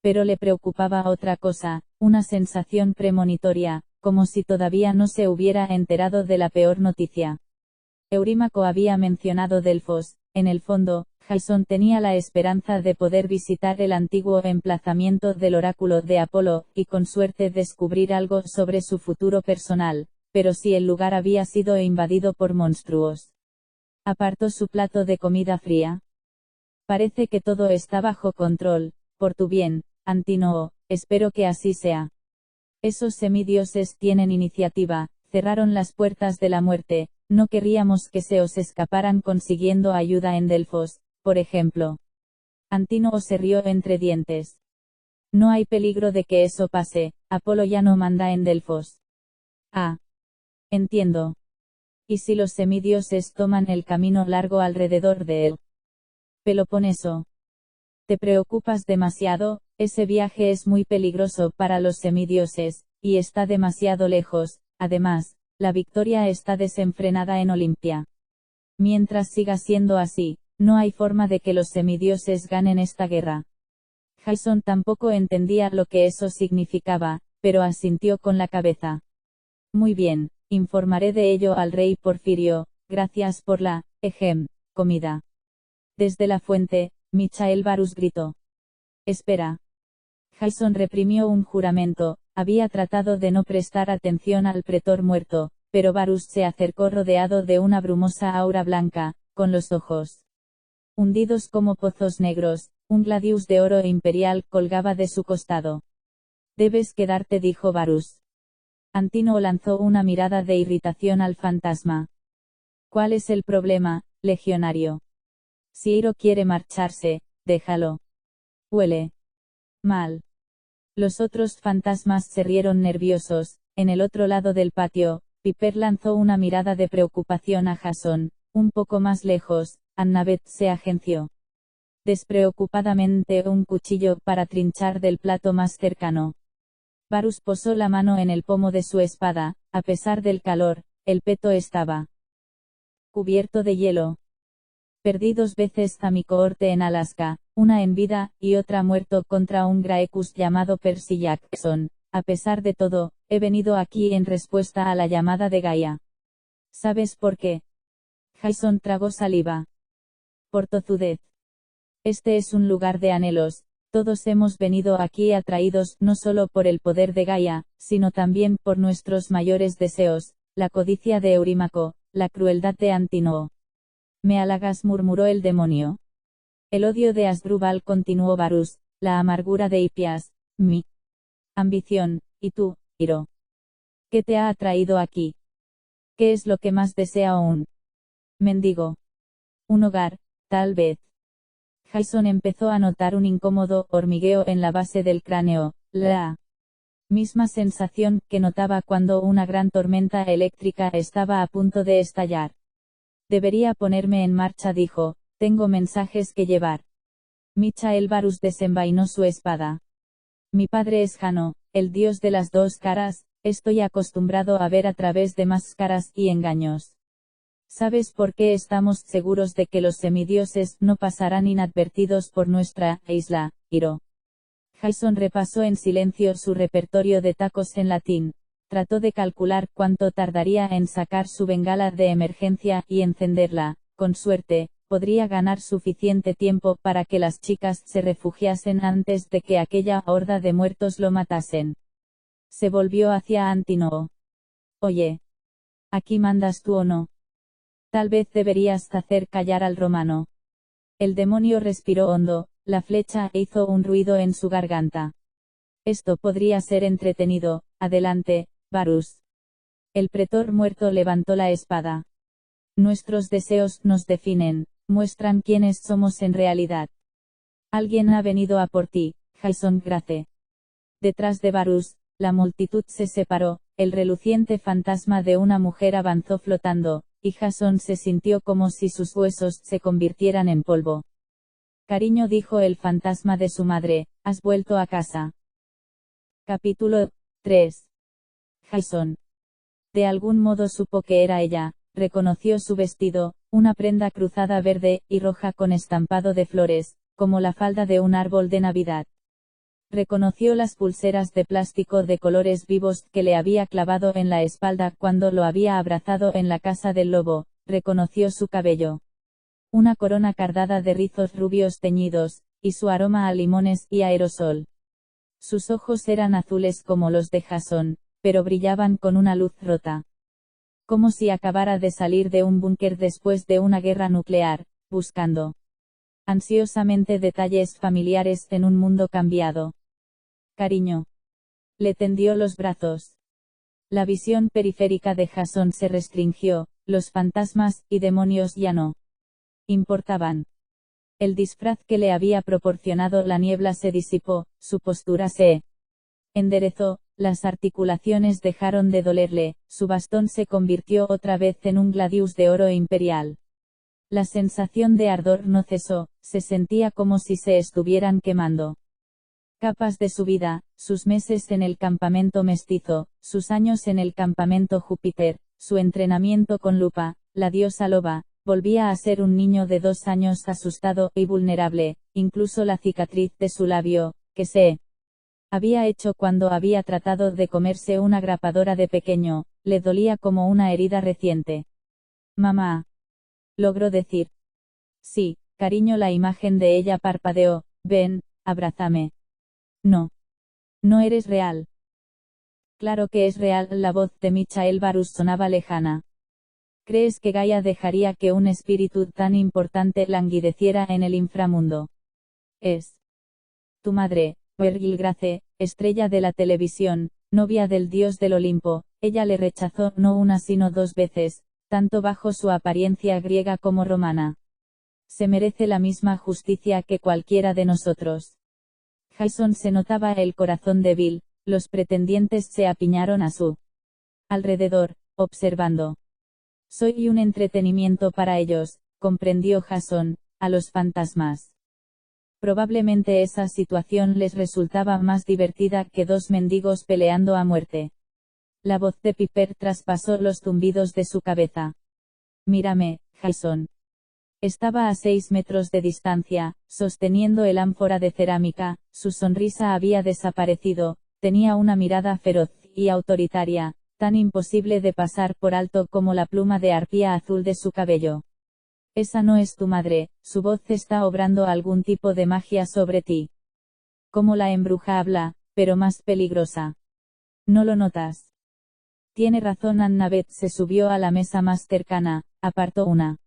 Pero le preocupaba otra cosa, una sensación premonitoria, como si todavía no se hubiera enterado de la peor noticia. Eurímaco había mencionado Delfos. En el fondo, Jason tenía la esperanza de poder visitar el antiguo emplazamiento del oráculo de Apolo, y con suerte descubrir algo sobre su futuro personal, pero si el lugar había sido invadido por monstruos. Apartó su plato de comida fría. Parece que todo está bajo control, por tu bien, Antínoe, espero que así sea. Esos semidioses tienen iniciativa, cerraron las puertas de la muerte, no querríamos que se os escaparan consiguiendo ayuda en Delfos, por ejemplo. Antínoe se rió entre dientes. No hay peligro de que eso pase, Apolo ya no manda en Delfos. Ah. Entiendo. ¿Y si los semidioses toman el camino largo alrededor de él? Peloponeso. ¿Te preocupas demasiado? Ese viaje es muy peligroso para los semidioses, y está demasiado lejos. Además, la victoria está desenfrenada en Olimpia. Mientras siga siendo así, no hay forma de que los semidioses ganen esta guerra. Jason tampoco entendía lo que eso significaba, pero asintió con la cabeza. Muy bien, informaré de ello al rey Porfirio, gracias por la, comida. Desde la fuente, Michael Varus gritó. Espera. Jason reprimió un juramento. Había tratado de no prestar atención al pretor muerto, pero Varus se acercó rodeado de una brumosa aura blanca, con los ojos hundidos como pozos negros. Un gladius de oro imperial colgaba de su costado. Debes quedarte, dijo Varus. Antínoe lanzó una mirada de irritación al fantasma. ¿Cuál es el problema, legionario? Si Iro quiere marcharse, déjalo. Huele mal. Los otros fantasmas se rieron nerviosos. En el otro lado del patio, Piper lanzó una mirada de preocupación a Jason. Un poco más lejos, Annabeth se agenció despreocupadamente un cuchillo para trinchar del plato más cercano. Varus posó la mano en el pomo de su espada. A pesar del calor, el peto estaba cubierto de hielo. Perdí 2 veces a mi cohorte en Alaska, una en vida, y otra muerto contra un Graecus llamado Percy Jackson. A pesar de todo, he venido aquí en respuesta a la llamada de Gaia. ¿Sabes por qué? Jason tragó saliva. Por tozudez. Este es un lugar de anhelos. Todos hemos venido aquí atraídos no solo por el poder de Gaia, sino también por nuestros mayores deseos, la codicia de Eurímaco, la crueldad de Antínoe. Me halagas, murmuró el demonio. El odio de Asdrúbal, continuó Varus, la amargura de Hipias, mi ambición, y tú, Iro. ¿Qué te ha atraído aquí? ¿Qué es lo que más desea un mendigo? Un hogar, tal vez. Jason empezó a notar un incómodo hormigueo en la base del cráneo, la misma sensación que notaba cuando una gran tormenta eléctrica estaba a punto de estallar. Debería ponerme en marcha, dijo, tengo mensajes que llevar. Michael Varus desenvainó su espada. Mi padre es Jano, el dios de las 2 caras, estoy acostumbrado a ver a través de máscaras y engaños. ¿Sabes por qué estamos seguros de que los semidioses no pasarán inadvertidos por nuestra isla, Iro? Jason repasó en silencio su repertorio de tacos en latín. Trató de calcular cuánto tardaría en sacar su bengala de emergencia y encenderla. Con suerte, podría ganar suficiente tiempo para que las chicas se refugiasen antes de que aquella horda de muertos lo matasen. Se volvió hacia Antínoe. Oye. ¿Aquí mandas tú o no? Tal vez deberías hacer callar al romano. El demonio respiró hondo, la flecha hizo un ruido en su garganta. Esto podría ser entretenido. Adelante, Varus. El pretor muerto levantó la espada. Nuestros deseos nos definen, muestran quiénes somos en realidad. Alguien ha venido a por ti, Jason Grace. Detrás de Varus, la multitud se separó, el reluciente fantasma de una mujer avanzó flotando, y Jason se sintió como si sus huesos se convirtieran en polvo. Cariño, dijo el fantasma de su madre, has vuelto a casa. Capítulo 3. Jason. De algún modo supo que era ella, reconoció su vestido, una prenda cruzada verde y roja con estampado de flores, como la falda de un árbol de Navidad. Reconoció las pulseras de plástico de colores vivos que le había clavado en la espalda cuando lo había abrazado en la casa del lobo, reconoció su cabello. Una corona cardada de rizos rubios teñidos, y su aroma a limones y aerosol. Sus ojos eran azules como los de Jason, pero brillaban con una luz rota. Como si acabara de salir de un búnker después de una guerra nuclear, buscando ansiosamente detalles familiares en un mundo cambiado. Cariño. Le tendió los brazos. La visión periférica de Jason se restringió, los fantasmas y demonios ya no importaban. El disfraz que le había proporcionado la niebla se disipó, su postura se enderezó, las articulaciones dejaron de dolerle, su bastón se convirtió otra vez en un gladius de oro imperial. La sensación de ardor no cesó, se sentía como si se estuvieran quemando capas de su vida, sus meses en el campamento mestizo, sus años en el campamento Júpiter, su entrenamiento con Lupa, la diosa loba, volvía a ser un niño de 2 años asustado y vulnerable, incluso la cicatriz de su labio, que se había hecho cuando había tratado de comerse una grapadora de pequeño, le dolía como una herida reciente. Mamá. Logró decir. Sí, cariño, la imagen de ella parpadeó, ven, abrázame. No. No eres real. Claro que es real, la voz de Michael Varus sonaba lejana. ¿Crees que Gaia dejaría que un espíritu tan importante languideciera en el inframundo? Es tu madre, Virgil Grace, estrella de la televisión, novia del dios del Olimpo. Ella le rechazó no una sino 2 veces, tanto bajo su apariencia griega como romana. Se merece la misma justicia que cualquiera de nosotros. Jason se notaba el corazón débil, los pretendientes se apiñaron a su alrededor, observando. Soy un entretenimiento para ellos, comprendió Jason, a los fantasmas. Probablemente esa situación les resultaba más divertida que 2 mendigos peleando a muerte. La voz de Piper traspasó los zumbidos de su cabeza. Mírame, Jason. Estaba a 6 metros de distancia, sosteniendo el ánfora de cerámica, su sonrisa había desaparecido, tenía una mirada feroz y autoritaria, tan imposible de pasar por alto como la pluma de arpía azul de su cabello. Esa no es tu madre, su voz está obrando algún tipo de magia sobre ti. Como la embruja habla, pero más peligrosa. ¿No lo notas? Tiene razón. Annabeth se subió a la mesa más cercana, apartó una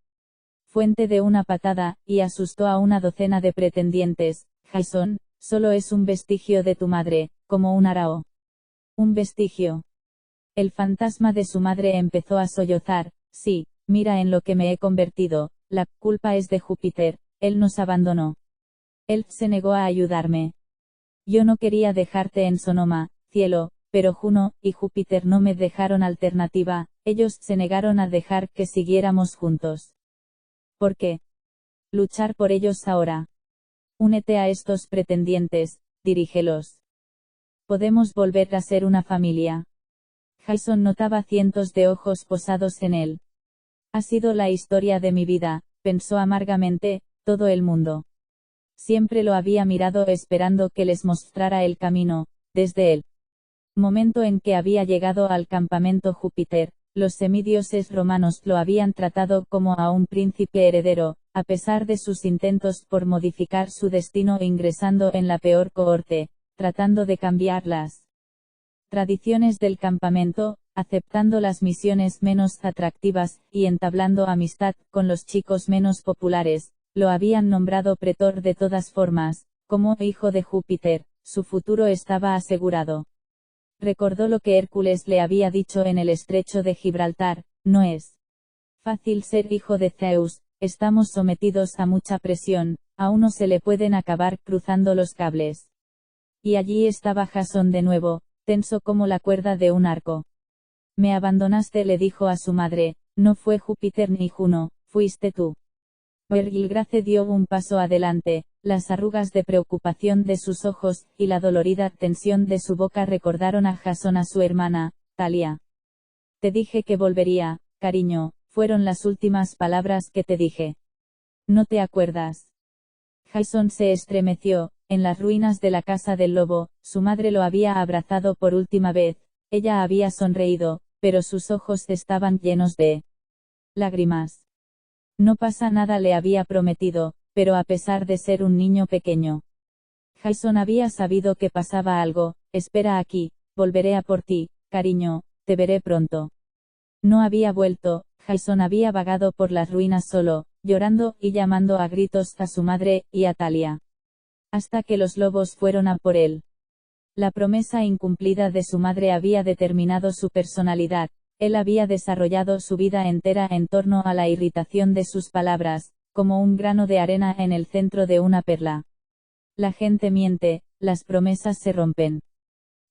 fuente de una patada, y asustó a una docena de pretendientes. Jason, solo es un vestigio de tu madre, como un arao. Un vestigio. El fantasma de su madre empezó a sollozar. Sí, mira en lo que me he convertido, la culpa es de Júpiter, él nos abandonó. Él se negó a ayudarme. Yo no quería dejarte en Sonoma, cielo, pero Juno y Júpiter no me dejaron alternativa, ellos se negaron a dejar que siguiéramos juntos. ¿Por qué? Luchar por ellos ahora. Únete a estos pretendientes, dirígelos. Podemos volver a ser una familia. Jason notaba cientos de ojos posados en él. Ha sido la historia de mi vida, pensó amargamente, todo el mundo. Siempre lo había mirado esperando que les mostrara el camino, desde el momento en que había llegado al campamento Júpiter. Los semidioses romanos lo habían tratado como a un príncipe heredero, a pesar de sus intentos por modificar su destino ingresando en la peor cohorte, tratando de cambiar las tradiciones del campamento, aceptando las misiones menos atractivas, y entablando amistad con los chicos menos populares. Lo habían nombrado pretor de todas formas, como hijo de Júpiter, su futuro estaba asegurado. Recordó lo que Hércules le había dicho en el estrecho de Gibraltar: no es fácil ser hijo de Zeus, estamos sometidos a mucha presión, a uno se le pueden acabar cruzando los cables. Y allí estaba Jasón de nuevo, tenso como la cuerda de un arco. Me abandonaste, le dijo a su madre, no fue Júpiter ni Juno, fuiste tú. Vergilgrace dio un paso adelante, las arrugas de preocupación de sus ojos, y la dolorida tensión de su boca recordaron a Jasón a su hermana, Talia. Te dije que volvería, cariño, fueron las últimas palabras que te dije. ¿No te acuerdas? Jasón se estremeció, en las ruinas de la casa del lobo, su madre lo había abrazado por última vez, ella había sonreído, pero sus ojos estaban llenos de lágrimas. No pasa nada, le había prometido, pero a pesar de ser un niño pequeño. Jasón había sabido que pasaba algo. Espera aquí, volveré a por ti, cariño, te veré pronto. No había vuelto, Jasón había vagado por las ruinas solo, llorando y llamando a gritos a su madre y a Talia. Hasta que los lobos fueron a por él. La promesa incumplida de su madre había determinado su personalidad. Él había desarrollado su vida entera en torno a la irritación de sus palabras, como un grano de arena en el centro de una perla. La gente miente, las promesas se rompen.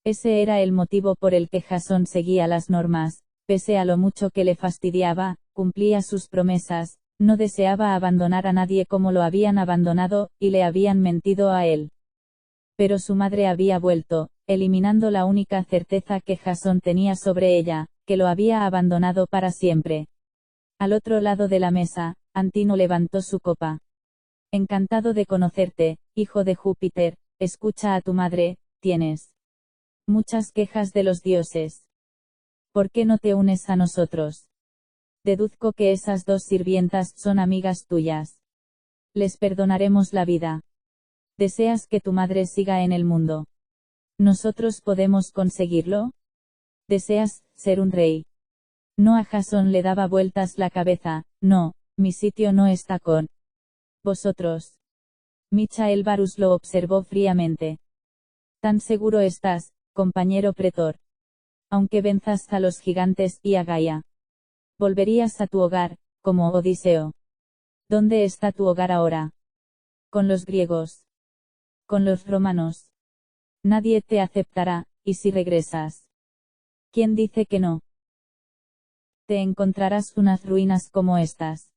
Ese era el motivo por el que Jasón seguía las normas, pese a lo mucho que le fastidiaba, cumplía sus promesas, no deseaba abandonar a nadie como lo habían abandonado, y le habían mentido a él. Pero su madre había vuelto, eliminando la única certeza que Jasón tenía sobre ella, que lo había abandonado para siempre. Al otro lado de la mesa, Antino levantó su copa. Encantado de conocerte, hijo de Júpiter, escucha a tu madre, tienes muchas quejas de los dioses. ¿Por qué no te unes a nosotros? Deduzco que esas dos sirvientas son amigas tuyas. Les perdonaremos la vida. ¿Deseas que tu madre siga en el mundo? ¿Nosotros podemos conseguirlo? ¿Deseas ser un rey? No, a Jasón le daba vueltas la cabeza. No, mi sitio no está con vosotros. Michael Varus lo observó fríamente. ¿Tan seguro estás, compañero pretor? Aunque venzas a los gigantes y a Gaia, volverías a tu hogar, como Odiseo. ¿Dónde está tu hogar ahora? Con los griegos. Con los romanos. Nadie te aceptará, y si regresas. ¿Quién dice que no? Te encontrarás unas ruinas como estas.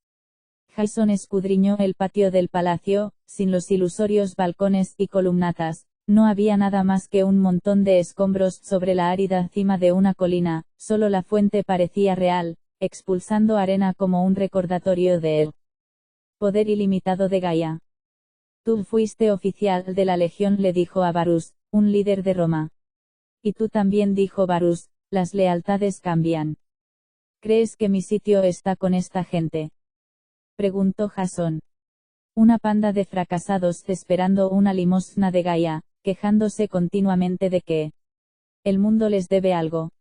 Jasón escudriñó el patio del palacio, sin los ilusorios balcones y columnatas, no había nada más que un montón de escombros sobre la árida cima de una colina, solo la fuente parecía real, expulsando arena como un recordatorio de él. Poder ilimitado de Gaia. Tú fuiste oficial de la legión, le dijo a Varus, un líder de Roma. Y tú también, dijo Varus, las lealtades cambian. ¿Crees que mi sitio está con esta gente? Preguntó Jasón. Una panda de fracasados esperando una limosna de Gaia, quejándose continuamente de que el mundo les debe algo.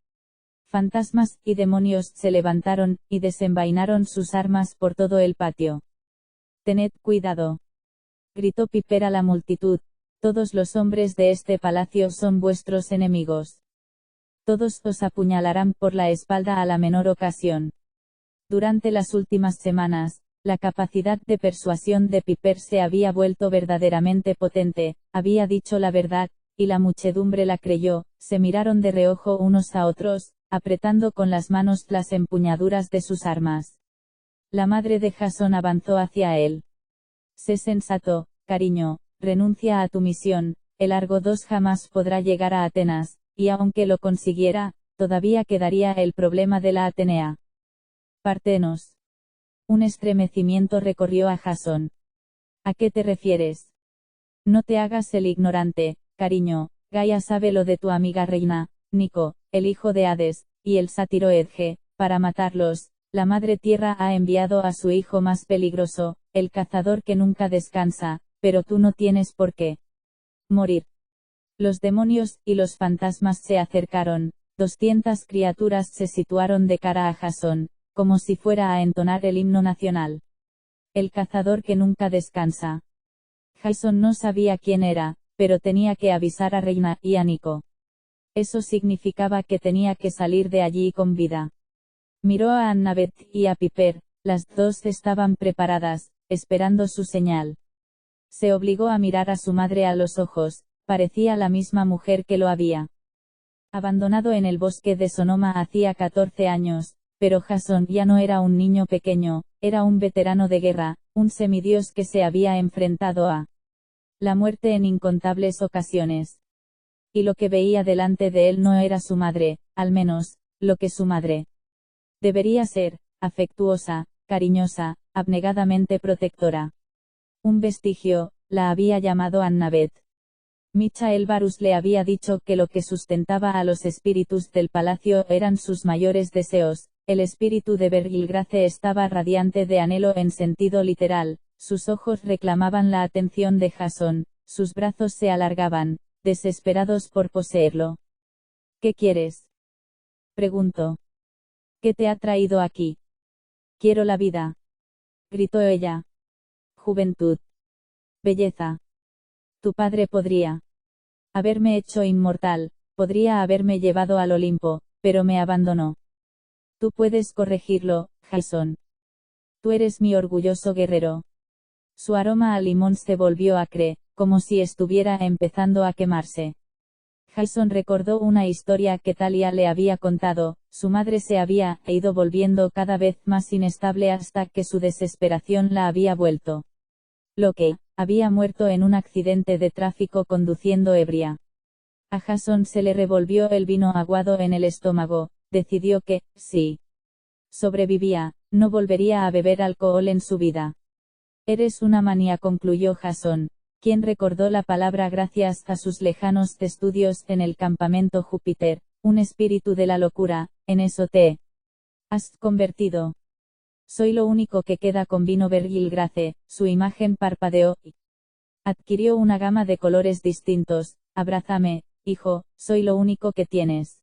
Fantasmas y demonios se levantaron, y desenvainaron sus armas por todo el patio. Tened cuidado. Gritó Piper a la multitud, todos los hombres de este palacio son vuestros enemigos. Todos os apuñalarán por la espalda a la menor ocasión. Durante las últimas semanas, la capacidad de persuasión de Piper se había vuelto verdaderamente potente, había dicho la verdad, y la muchedumbre la creyó, se miraron de reojo unos a otros, apretando con las manos las empuñaduras de sus armas. La madre de Jasón avanzó hacia él. Sé sensato, cariño, renuncia a tu misión, el Argo II jamás podrá llegar a Atenas, y aunque lo consiguiera, todavía quedaría el problema de la Atenea. Partenos. Un estremecimiento recorrió a Jasón. ¿A qué te refieres? No te hagas el ignorante, cariño, Gaia sabe lo de tu amiga reina, Nico, el hijo de Hades, y el sátiro Edge, para matarlos. La Madre Tierra ha enviado a su hijo más peligroso, el cazador que nunca descansa, pero tú no tienes por qué morir. Los demonios y los fantasmas se acercaron, 200 criaturas se situaron de cara a Jasón, como si fuera a entonar el himno nacional. El cazador que nunca descansa. Jasón no sabía quién era, pero tenía que avisar a Reina y a Nico. Eso significaba que tenía que salir de allí con vida. Miró a Annabeth y a Piper, las dos estaban preparadas, esperando su señal. Se obligó a mirar a su madre a los ojos, parecía la misma mujer que lo había abandonado en el bosque de Sonoma hacía 14 años, pero Jason ya no era un niño pequeño, era un veterano de guerra, un semidios que se había enfrentado a la muerte en incontables ocasiones. Y lo que veía delante de él no era su madre, al menos, lo que su madre debería ser, afectuosa, cariñosa, abnegadamente protectora. Un vestigio, la había llamado Annabeth. Michael Varus le había dicho que lo que sustentaba a los espíritus del palacio eran sus mayores deseos. El espíritu de Vergilgrace estaba radiante de anhelo en sentido literal, sus ojos reclamaban la atención de Jason, sus brazos se alargaban, desesperados por poseerlo. ¿Qué quieres?, preguntó. ¿Qué te ha traído aquí? Quiero la vida, gritó ella. Juventud. Belleza. Tu padre podría haberme hecho inmortal, podría haberme llevado al Olimpo, pero me abandonó. Tú puedes corregirlo, Jason. Tú eres mi orgulloso guerrero. Su aroma a limón se volvió acre, como si estuviera empezando a quemarse. Jason recordó una historia que Talia le había contado, su madre se había ido volviendo cada vez más inestable hasta que su desesperación la había vuelto loca. Había muerto en un accidente de tráfico conduciendo ebria. A Jason se le revolvió el vino aguado en el estómago, decidió que, si sobrevivía, no volvería a beber alcohol en su vida. Eres una manía, concluyó Jason, quien recordó la palabra gracias a sus lejanos estudios en el campamento Júpiter, un espíritu de la locura, en eso te has convertido. Soy lo único que queda con vino Vergilgrace, su imagen parpadeó y adquirió una gama de colores distintos. Abrázame, hijo, soy lo único que tienes.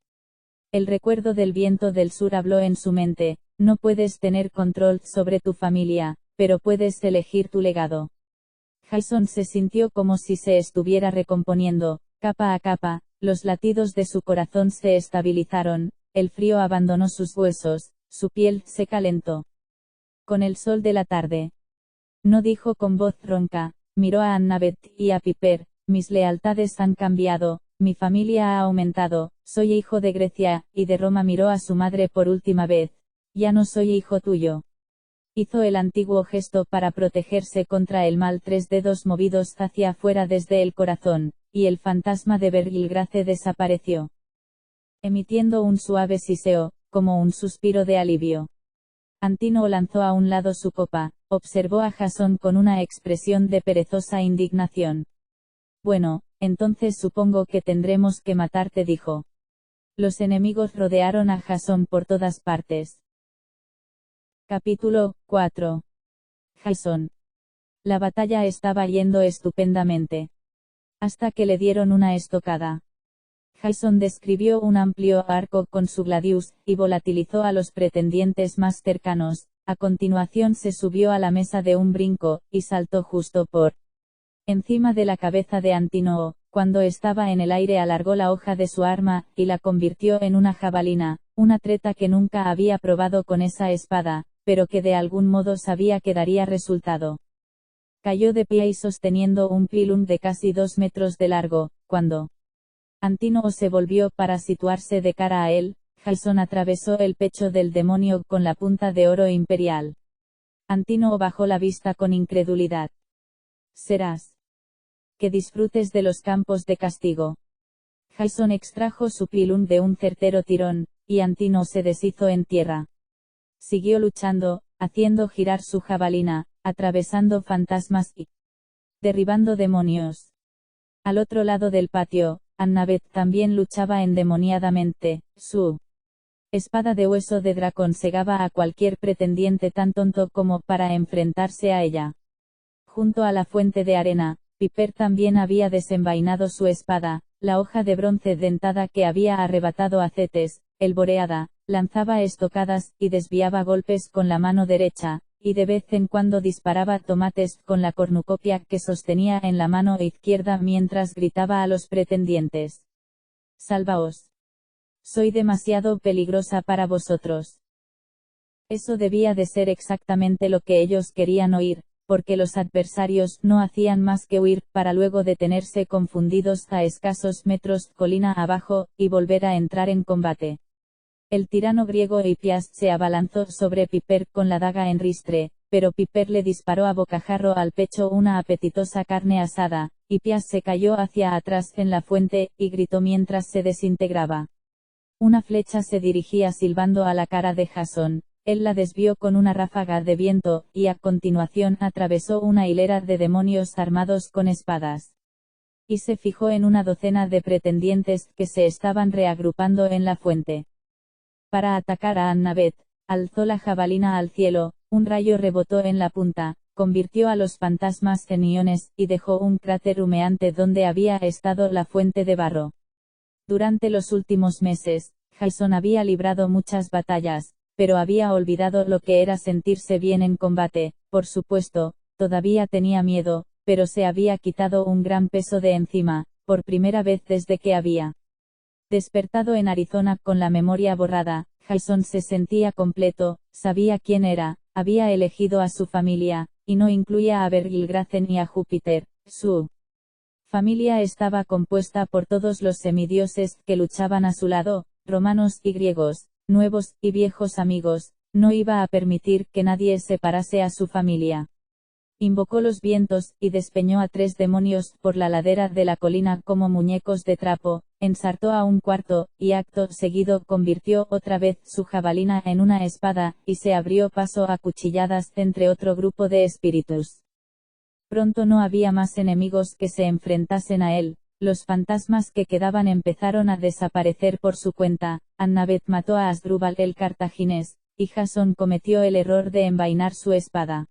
El recuerdo del viento del sur habló en su mente, no puedes tener control sobre tu familia, pero puedes elegir tu legado. Jason se sintió como si se estuviera recomponiendo, capa a capa, los latidos de su corazón se estabilizaron, el frío abandonó sus huesos, su piel se calentó con el sol de la tarde. No dijo con voz ronca, miró a Annabeth y a Piper, mis lealtades han cambiado, mi familia ha aumentado, soy hijo de Grecia y de Roma. Miró a su madre por última vez, ya no soy hijo tuyo. Hizo el antiguo gesto para protegerse contra el mal, 3 dedos movidos hacia afuera desde el corazón, y el fantasma de Vergilgrace desapareció, emitiendo un suave siseo, como un suspiro de alivio. Antino lanzó a un lado su copa, observó a Jason con una expresión de perezosa indignación. Bueno, entonces supongo que tendremos que matarte, dijo. Los enemigos rodearon a Jason por todas partes. Capítulo 4. Jason. La batalla estaba yendo estupendamente. Hasta que le dieron una estocada. Jason describió un amplio arco con su gladius, y volatilizó a los pretendientes más cercanos. A continuación se subió a la mesa de un brinco, y saltó justo por encima de la cabeza de Antinoo. Cuando estaba en el aire alargó la hoja de su arma, y la convirtió en una jabalina, una treta que nunca había probado con esa espada, pero que de algún modo sabía que daría resultado. Cayó de pie y sosteniendo un pilum de casi 2 metros de largo. Cuando Antinoo se volvió para situarse de cara a él, Jason atravesó el pecho del demonio con la punta de oro imperial. Antinoo bajó la vista con incredulidad. Serás que disfrutes de los campos de castigo. Jason extrajo su pilum de un certero tirón, y Antinoo se deshizo en tierra. Siguió luchando, haciendo girar su jabalina, atravesando fantasmas y derribando demonios. Al otro lado del patio, Annabeth también luchaba endemoniadamente, su espada de hueso de dragón cegaba a cualquier pretendiente tan tonto como para enfrentarse a ella. Junto a la fuente de arena, Piper también había desenvainado su espada, la hoja de bronce dentada que había arrebatado a Cetes, el Boreada, lanzaba estocadas y desviaba golpes con la mano derecha, y de vez en cuando disparaba tomates con la cornucopia que sostenía en la mano izquierda mientras gritaba a los pretendientes: «¡Salvaos! Soy demasiado peligrosa para vosotros». Eso debía de ser exactamente lo que ellos querían oír, porque los adversarios no hacían más que huir, para luego detenerse confundidos a escasos metros colina abajo, y volver a entrar en combate. El tirano griego Hipias se abalanzó sobre Piper con la daga en ristre, pero Piper le disparó a bocajarro al pecho una apetitosa carne asada. Hipias se cayó hacia atrás en la fuente, y gritó mientras se desintegraba. Una flecha se dirigía silbando a la cara de Jasón. Él la desvió con una ráfaga de viento, y a continuación atravesó una hilera de demonios armados con espadas. Y se fijó en una docena de pretendientes que se estaban reagrupando en la fuente. Para atacar a Annabeth, alzó la jabalina al cielo, un rayo rebotó en la punta, convirtió a los fantasmas en iones, y dejó un cráter humeante donde había estado la fuente de barro. Durante los últimos meses, Jasón había librado muchas batallas, pero había olvidado lo que era sentirse bien en combate. Por supuesto, todavía tenía miedo, pero se había quitado un gran peso de encima, por primera vez desde que había despertado en Arizona con la memoria borrada. Jasón se sentía completo, sabía quién era, había elegido a su familia, y no incluía a Bergilgrace ni a Júpiter. Su familia estaba compuesta por todos los semidioses que luchaban a su lado, romanos y griegos, nuevos y viejos amigos. No iba a permitir que nadie separase a su familia. Invocó los vientos, y despeñó a 3 demonios por la ladera de la colina como muñecos de trapo, ensartó a un cuarto, y acto seguido convirtió otra vez su jabalina en una espada, y se abrió paso a cuchilladas entre otro grupo de espíritus. Pronto no había más enemigos que se enfrentasen a él. Los fantasmas que quedaban empezaron a desaparecer por su cuenta. Annabeth mató a Asdrúbal el cartaginés, y Jasón cometió el error de envainar su espada.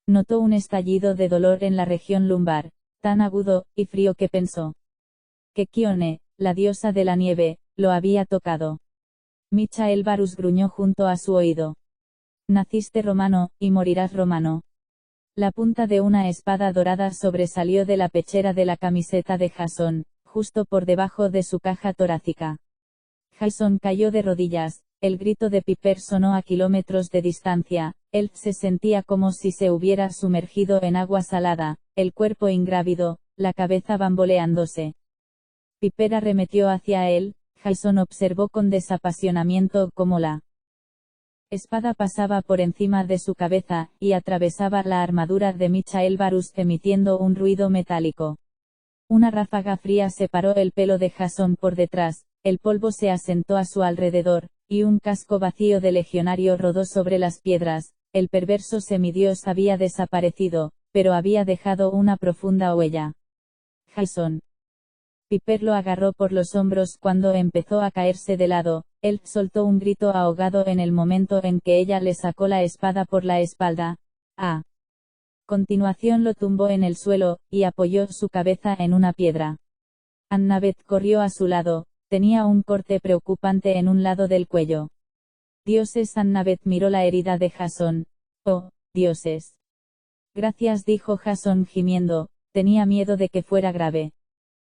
Notó un estallido de dolor en la región lumbar, tan agudo y frío que pensó que Kione, la diosa de la nieve, lo había tocado. Michael Varus gruñó junto a su oído: «Naciste romano, y morirás romano». La punta de una espada dorada sobresalió de la pechera de la camiseta de Jasón, justo por debajo de su caja torácica. Jasón cayó de rodillas. El grito de Piper sonó a kilómetros de distancia. Él se sentía como si se hubiera sumergido en agua salada, el cuerpo ingrávido, la cabeza bamboleándose. Piper arremetió hacia él. Jasón observó con desapasionamiento cómo la espada pasaba por encima de su cabeza, y atravesaba la armadura de Michael Varus emitiendo un ruido metálico. Una ráfaga fría separó el pelo de Jasón por detrás, el polvo se asentó a su alrededor, y un casco vacío de legionario rodó sobre las piedras. El perverso semidios había desaparecido, pero había dejado una profunda huella. Jasón. Piper lo agarró por los hombros cuando empezó a caerse de lado. Él soltó un grito ahogado en el momento en que ella le sacó la espada por la espalda. A continuación lo tumbó en el suelo, y apoyó su cabeza en una piedra. Annabeth corrió a su lado. Tenía un corte preocupante en un lado del cuello. «Dioses». Annabeth miró la herida de Jasón. «Oh, dioses». «Gracias», dijo Jasón gimiendo, tenía miedo de que fuera grave.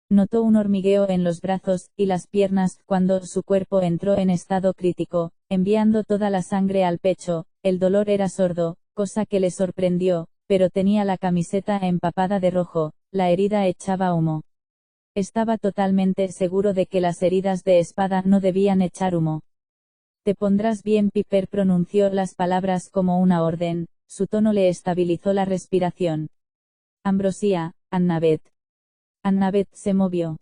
Notó un hormigueo en los brazos y las piernas cuando su cuerpo entró en estado crítico, enviando toda la sangre al pecho. El dolor era sordo, cosa que le sorprendió, pero tenía la camiseta empapada de rojo, la herida echaba humo. Estaba totalmente seguro de que las heridas de espada no debían echar humo. «Te pondrás bien». Piper pronunció las palabras como una orden, su tono le estabilizó la respiración. «Ambrosía, Annabeth». Annabeth se movió.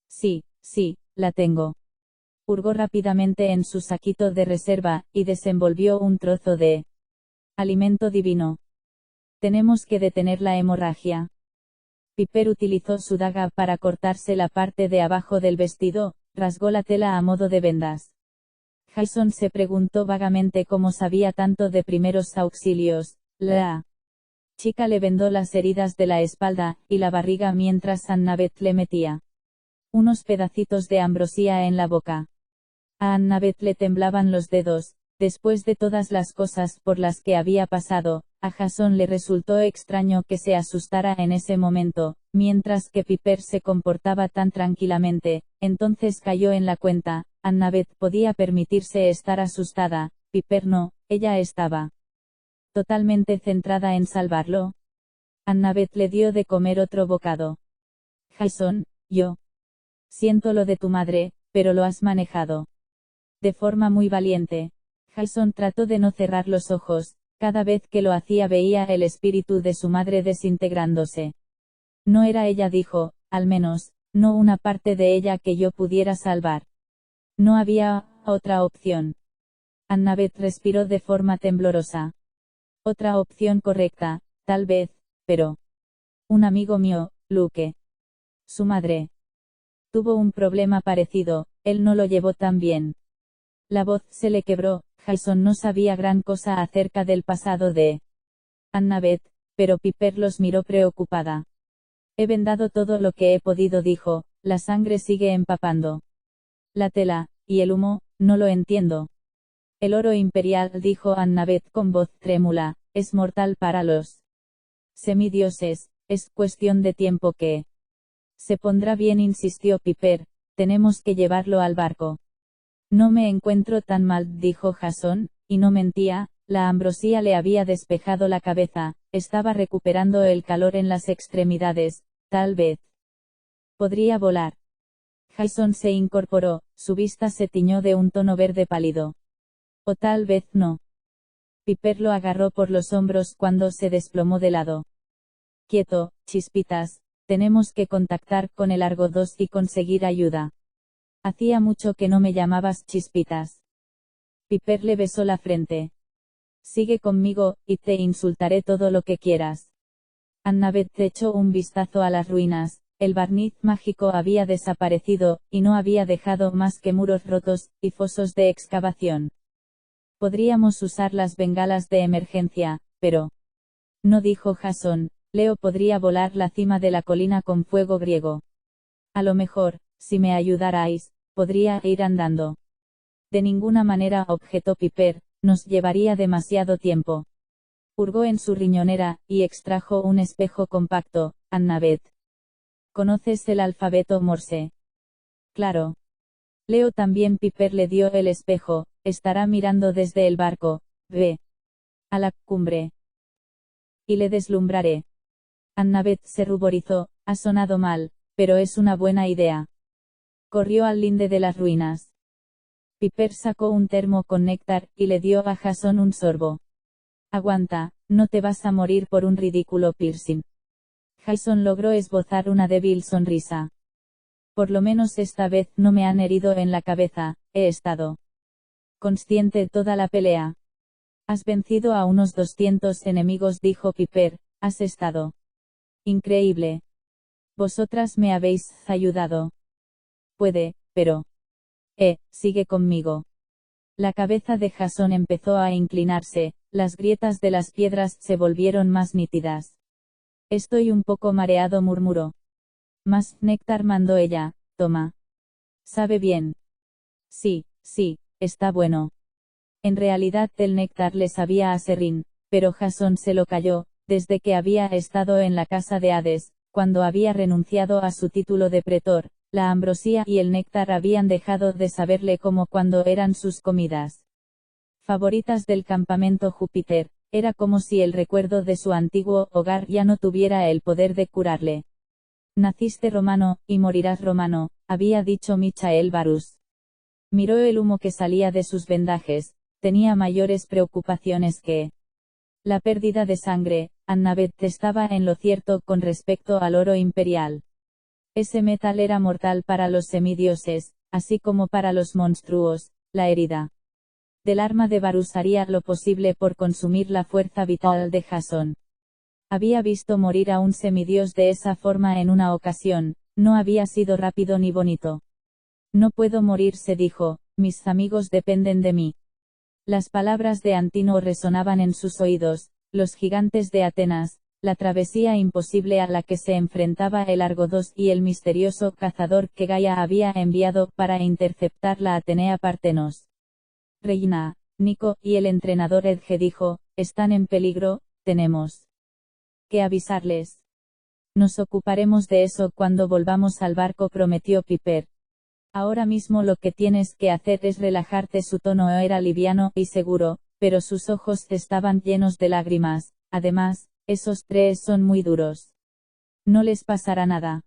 «Sí, sí, la tengo». Hurgó rápidamente en su saquito de reserva, y desenvolvió un trozo de alimento divino. «Tenemos que detener la hemorragia». Piper utilizó su daga para cortarse la parte de abajo del vestido, rasgó la tela a modo de vendas. Jasón se preguntó vagamente cómo sabía tanto de primeros auxilios. La chica le vendó las heridas de la espalda y la barriga mientras Annabeth le metía unos pedacitos de ambrosía en la boca. A Annabeth le temblaban los dedos, Después de todas las cosas por las que había pasado, a Jasón le resultó extraño que se asustara en ese momento, mientras que Piper se comportaba tan tranquilamente. Entonces cayó en la cuenta, Annabeth podía permitirse estar asustada, Piper no, ella estaba totalmente centrada en salvarlo. Annabeth le dio de comer otro bocado. Jasón, yo siento lo de tu madre, pero lo has manejado de forma muy valiente. Jasón trató de no cerrar los ojos, cada vez que lo hacía veía el espíritu de su madre desintegrándose. No era ella, dijo, al menos, no una parte de ella que yo pudiera salvar. No había otra opción. Annabeth respiró de forma temblorosa. Otra opción correcta, tal vez, pero... Un amigo mío, Luke. Su madre. Tuvo un problema parecido, él no lo llevó tan bien. La voz se le quebró. Jasón no sabía gran cosa acerca del pasado de Annabeth, pero Piper los miró preocupada. He vendado todo lo que he podido, dijo, la sangre sigue empapando la tela, y el humo, no lo entiendo. El oro imperial, dijo Annabeth con voz trémula, es mortal para los semidioses, es cuestión de tiempo que se pondrá bien, insistió Piper, tenemos que llevarlo al barco. No me encuentro tan mal, dijo Jasón, y no mentía, la ambrosía le había despejado la cabeza, estaba recuperando el calor en las extremidades, tal vez podría volar. Jasón se incorporó, su vista se tiñó de un tono verde pálido. O tal vez no. Piper lo agarró por los hombros cuando se desplomó de lado. Quieto, Chispitas, tenemos que contactar con el Argo 2 y conseguir ayuda. Hacía mucho que no me llamabas Chispitas. Piper le besó la frente. Sigue conmigo, y te insultaré todo lo que quieras. Annabeth echó un vistazo a las ruinas, el barniz mágico había desaparecido, y no había dejado más que muros rotos, y fosos de excavación. Podríamos usar las bengalas de emergencia, pero... No, dijo Jasón, Leo podría volar la cima de la colina con fuego griego. A lo mejor, si me ayudarais, podría ir andando. De ninguna manera, objetó Piper, nos llevaría demasiado tiempo. Hurgó en su riñonera, y extrajo un espejo compacto. Annabeth. ¿Conoces el alfabeto Morse? Claro. Leo también. Piper le dio el espejo, estará mirando desde el barco, ve. A la cumbre. Y le deslumbraré. Annabeth se ruborizó, ha sonado mal, pero es una buena idea. Corrió al linde de las ruinas. Piper sacó un termo con néctar, y le dio a Jasón un sorbo. Aguanta, no te vas a morir por un ridículo piercing. Jasón logró esbozar una débil sonrisa. Por lo menos esta vez no me han herido en la cabeza, he estado consciente toda la pelea. Has vencido a unos 200 enemigos, dijo Piper, has estado increíble. Vosotras me habéis ayudado. Puede, pero... sigue conmigo. La cabeza de Jasón empezó a inclinarse, las grietas de las piedras se volvieron más nítidas. Estoy un poco mareado, murmuró. Más néctar, mandó ella, toma. ¿Sabe bien? Sí, está bueno. En realidad el néctar le sabía a serrín, pero Jasón se lo calló, desde que había estado en la casa de Hades, cuando había renunciado a su título de pretor. La ambrosía y el néctar habían dejado de saberle como cuando eran sus comidas favoritas del campamento Júpiter, era como si el recuerdo de su antiguo hogar ya no tuviera el poder de curarle. Naciste romano, y morirás romano, había dicho Michael Varus. Miró el humo que salía de sus vendajes, tenía mayores preocupaciones que la pérdida de sangre. Annabeth estaba en lo cierto con respecto al oro imperial. Ese metal era mortal para los semidioses, así como para los monstruos. La herida del arma de Varus haría lo posible por consumir la fuerza vital de Jasón. Había visto morir a un semidios de esa forma en una ocasión, no había sido rápido ni bonito. No puedo morir, se dijo, mis amigos dependen de mí. Las palabras de Antino resonaban en sus oídos, los gigantes de Atenas, la travesía imposible a la que se enfrentaba el Argo 2 y el misterioso cazador que Gaia había enviado para interceptar la Atenea Partenos. Reina, Nico y el entrenador Edge dijo, están en peligro, tenemos que avisarles. Nos ocuparemos de eso cuando volvamos al barco, prometió Piper. Ahora mismo lo que tienes que hacer es relajarte. Su tono era liviano y seguro, pero sus ojos estaban llenos de lágrimas. Además, esos tres son muy duros. No les pasará nada.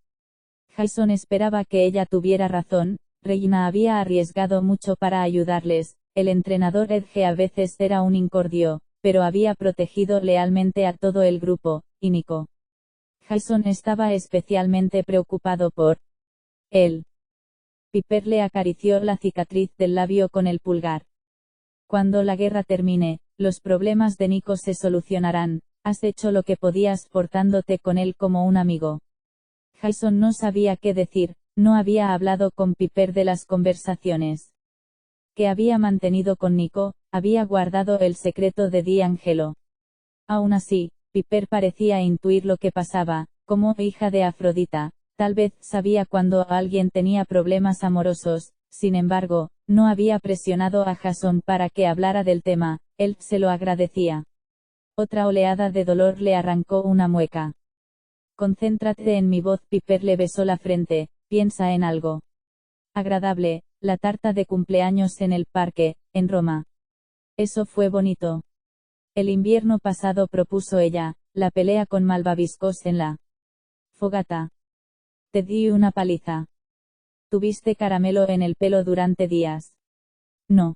Jason esperaba que ella tuviera razón. Regina había arriesgado mucho para ayudarles. El entrenador Edge a veces era un incordio, pero había protegido lealmente a todo el grupo, y Nico. Jason estaba especialmente preocupado por él. Piper le acarició la cicatriz del labio con el pulgar. Cuando la guerra termine, los problemas de Nico se solucionarán. Has hecho lo que podías portándote con él como un amigo. Jason no sabía qué decir, no había hablado con Piper de las conversaciones que había mantenido con Nico, había guardado el secreto de D'Angelo. Aún así, Piper parecía intuir lo que pasaba, como hija de Afrodita, tal vez sabía cuando alguien tenía problemas amorosos. Sin embargo, no había presionado a Jason para que hablara del tema, él se lo agradecía. Otra oleada de dolor le arrancó una mueca. Concéntrate en mi voz. Piper le besó la frente, piensa en algo agradable, la tarta de cumpleaños en el parque, en Roma. Eso fue bonito. El invierno pasado, propuso ella, la pelea con malvaviscos en la fogata. Te di una paliza. ¿Tuviste caramelo en el pelo durante días? No.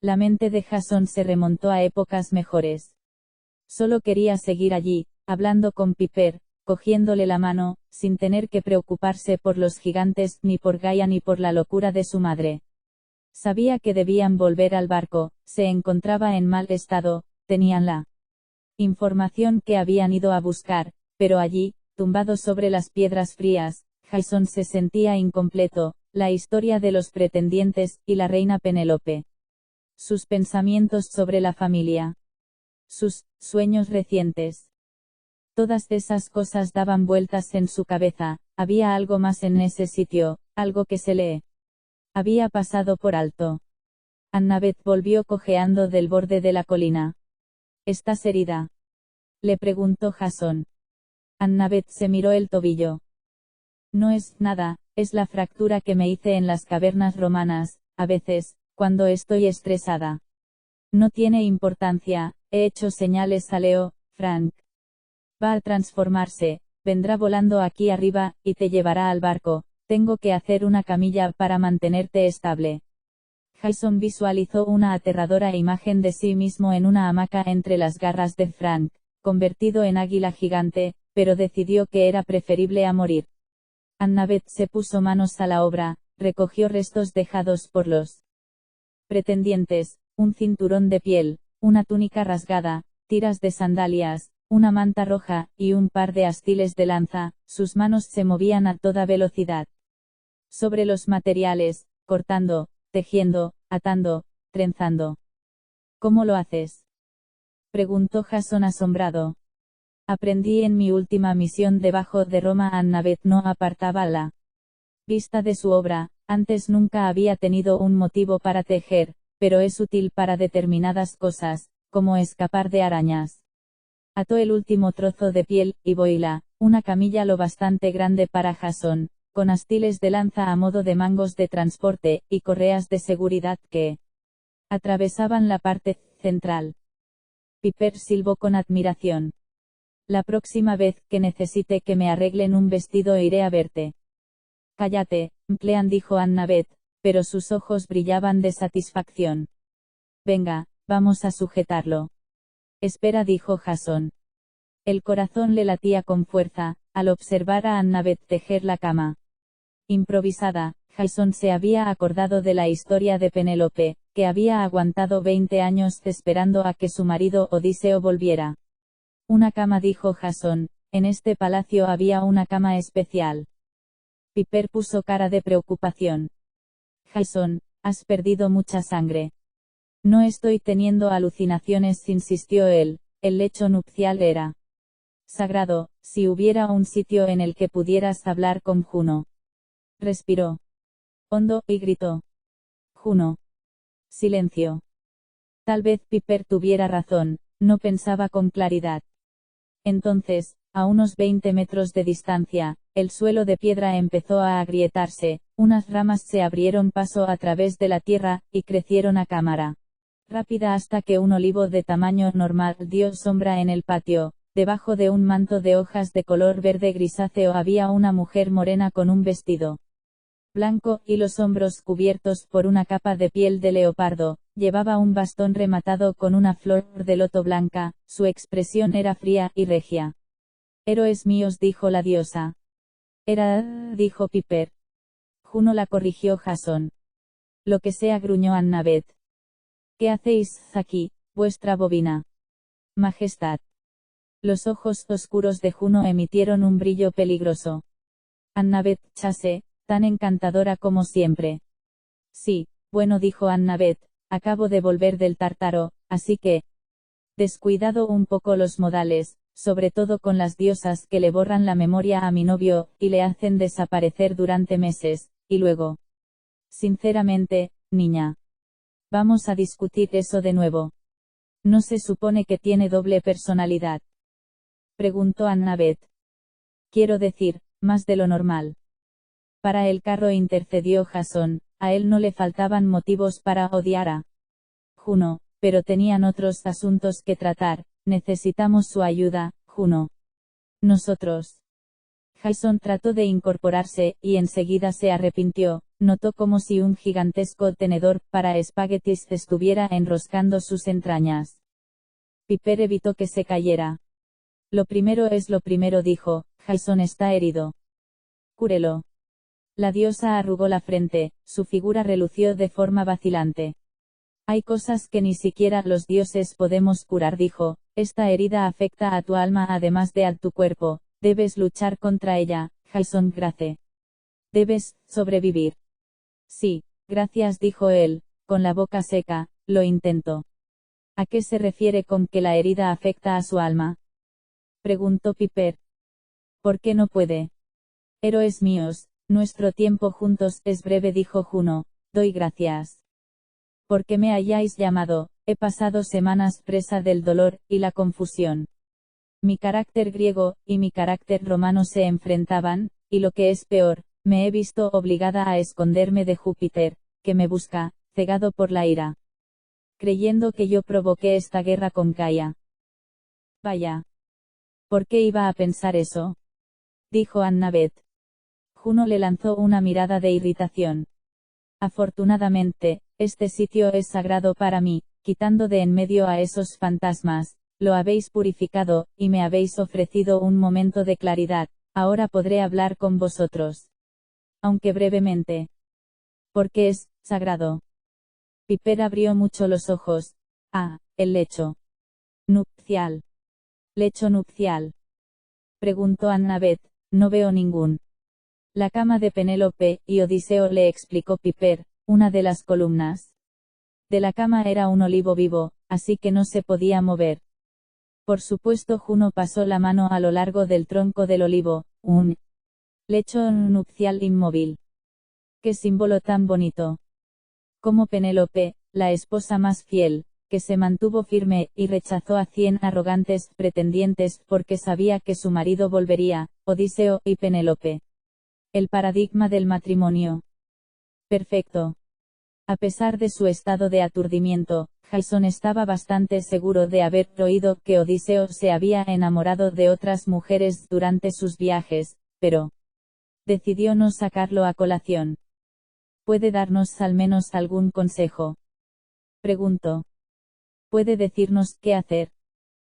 La mente de Jason se remontó a épocas mejores. Solo quería seguir allí, hablando con Piper, cogiéndole la mano, sin tener que preocuparse por los gigantes, ni por Gaia ni por la locura de su madre. Sabía que debían volver al barco, se encontraba en mal estado, tenían la información que habían ido a buscar, pero allí, tumbado sobre las piedras frías, Jason se sentía incompleto. La historia de los pretendientes, y la reina Penélope. Sus pensamientos sobre la familia. Sus sueños recientes. Todas esas cosas daban vueltas en su cabeza. Había algo más en ese sitio, algo que se le había pasado por alto. Annabeth volvió cojeando del borde de la colina. ¿Estás herida?, le preguntó Jason. Annabeth se miró el tobillo. No es nada, es la fractura que me hice en las cavernas romanas, a veces, cuando estoy estresada. No tiene importancia. He hecho señales a Leo. Frank va a transformarse, vendrá volando aquí arriba, y te llevará al barco. Tengo que hacer una camilla para mantenerte estable. Jason visualizó una aterradora imagen de sí mismo en una hamaca entre las garras de Frank, convertido en águila gigante, pero decidió que era preferible a morir. Annabeth se puso manos a la obra, recogió restos dejados por los pretendientes, un cinturón de piel, una túnica rasgada, tiras de sandalias, una manta roja, y un par de astiles de lanza. Sus manos se movían a toda velocidad sobre los materiales, cortando, tejiendo, atando, trenzando. ¿Cómo lo haces?, preguntó Jason asombrado. Aprendí en mi última misión debajo de Roma. Annabeth no apartaba la vista de su obra. Antes nunca había tenido un motivo para tejer, pero es útil para determinadas cosas, como escapar de arañas. Ató el último trozo de piel, y boila, una camilla lo bastante grande para Jason, con astiles de lanza a modo de mangos de transporte, y correas de seguridad que atravesaban la parte central. Piper silbó con admiración. La próxima vez que necesite que me arreglen un vestido iré a verte. Cállate, Clean, dijo Annabeth, pero sus ojos brillaban de satisfacción. Venga, vamos a sujetarlo. Espera, dijo Jason. El corazón le latía con fuerza, al observar a Annabeth tejer la cama improvisada. Jason se había acordado de la historia de Penélope, que había aguantado 20 años esperando a que su marido Odiseo volviera. Una cama, dijo Jason, en este palacio había una cama especial. Piper puso cara de preocupación. Jason, has perdido mucha sangre. No estoy teniendo alucinaciones, insistió él. El lecho nupcial era sagrado. Si hubiera un sitio en el que pudieras hablar con Juno. Respiró hondo, y gritó. Juno. Silencio. Tal vez Piper tuviera razón, no pensaba con claridad. Entonces, a unos 20 metros de distancia, el suelo de piedra empezó a agrietarse, unas ramas se abrieron paso a través de la tierra, y crecieron a cámara rápida hasta que un olivo de tamaño normal dio sombra en el patio. Debajo de un manto de hojas de color verde grisáceo había una mujer morena con un vestido blanco, y los hombros cubiertos por una capa de piel de leopardo. Llevaba un bastón rematado con una flor de loto blanca, su expresión era fría y regia. «Héroes míos», dijo la diosa. «Era», dijo Piper. Juno la corrigió Jasón. «Lo que sea», gruñó Annabeth. «¿Qué hacéis aquí, vuestra bobina? Majestad». Los ojos oscuros de Juno emitieron un brillo peligroso. «Annabeth Chase, tan encantadora como siempre». «Sí, bueno», dijo Annabeth, «acabo de volver del Tártaro, así que...». «Descuidado un poco los modales, sobre todo con las diosas que le borran la memoria a mi novio, y le hacen desaparecer durante meses, y luego...». «Sinceramente, niña. Vamos a discutir eso de nuevo. ¿No se supone que tiene doble personalidad?», preguntó Annabeth. «Quiero decir, más de lo normal». Para el carro, intercedió Jasón, a él no le faltaban motivos para odiar a Juno, pero tenían otros asuntos que tratar. «Necesitamos su ayuda, Juno». «Nosotros». Jasón trató de incorporarse, y enseguida se arrepintió. Notó como si un gigantesco tenedor para espaguetis estuviera enroscando sus entrañas. Piper evitó que se cayera. «Lo primero es lo primero», dijo. «Jasón está herido. Cúrelo». La diosa arrugó la frente, su figura relució de forma vacilante. «Hay cosas que ni siquiera los dioses podemos curar», dijo. «Esta herida afecta a tu alma además de a tu cuerpo. Debes luchar contra ella, Jasón Grace. Debes sobrevivir». «Sí, gracias», dijo él, con la boca seca. «Lo intento». «¿A qué se refiere con que la herida afecta a su alma?», preguntó Piper. «¿Por qué no puede?». «Héroes míos, nuestro tiempo juntos es breve», dijo Juno. «Doy gracias porque me hayáis llamado. He pasado semanas presa del dolor y la confusión. Mi carácter griego y mi carácter romano se enfrentaban, y lo que es peor, me he visto obligada a esconderme de Júpiter, que me busca, cegado por la ira, creyendo que yo provoqué esta guerra con Gaia». «Vaya. ¿Por qué iba a pensar eso?», dijo Annabeth. Juno le lanzó una mirada de irritación. «Afortunadamente, este sitio es sagrado para mí, quitando de en medio a esos fantasmas, lo habéis purificado, y me habéis ofrecido un momento de claridad. Ahora podré hablar con vosotros. Aunque brevemente. Porque es sagrado». Piper abrió mucho los ojos. «Ah, el lecho nupcial». «¿Lecho nupcial?», preguntó Annabeth. «No veo ningún». «La cama de Penélope y Odiseo», le explicó Piper. «Una de las columnas de la cama era un olivo vivo, así que no se podía mover». Por supuesto, Juno pasó la mano a lo largo del tronco del olivo. «Un lecho nupcial inmóvil. Qué símbolo tan bonito. Como Penélope, la esposa más fiel, que se mantuvo firme, y rechazó a 100 arrogantes pretendientes porque sabía que su marido volvería». Odiseo y Penélope. El paradigma del matrimonio perfecto. A pesar de su estado de aturdimiento, Jasón estaba bastante seguro de haber oído que Odiseo se había enamorado de otras mujeres durante sus viajes, pero decidió no sacarlo a colación. «¿Puede darnos al menos algún consejo?», preguntó. «¿Puede decirnos qué hacer?».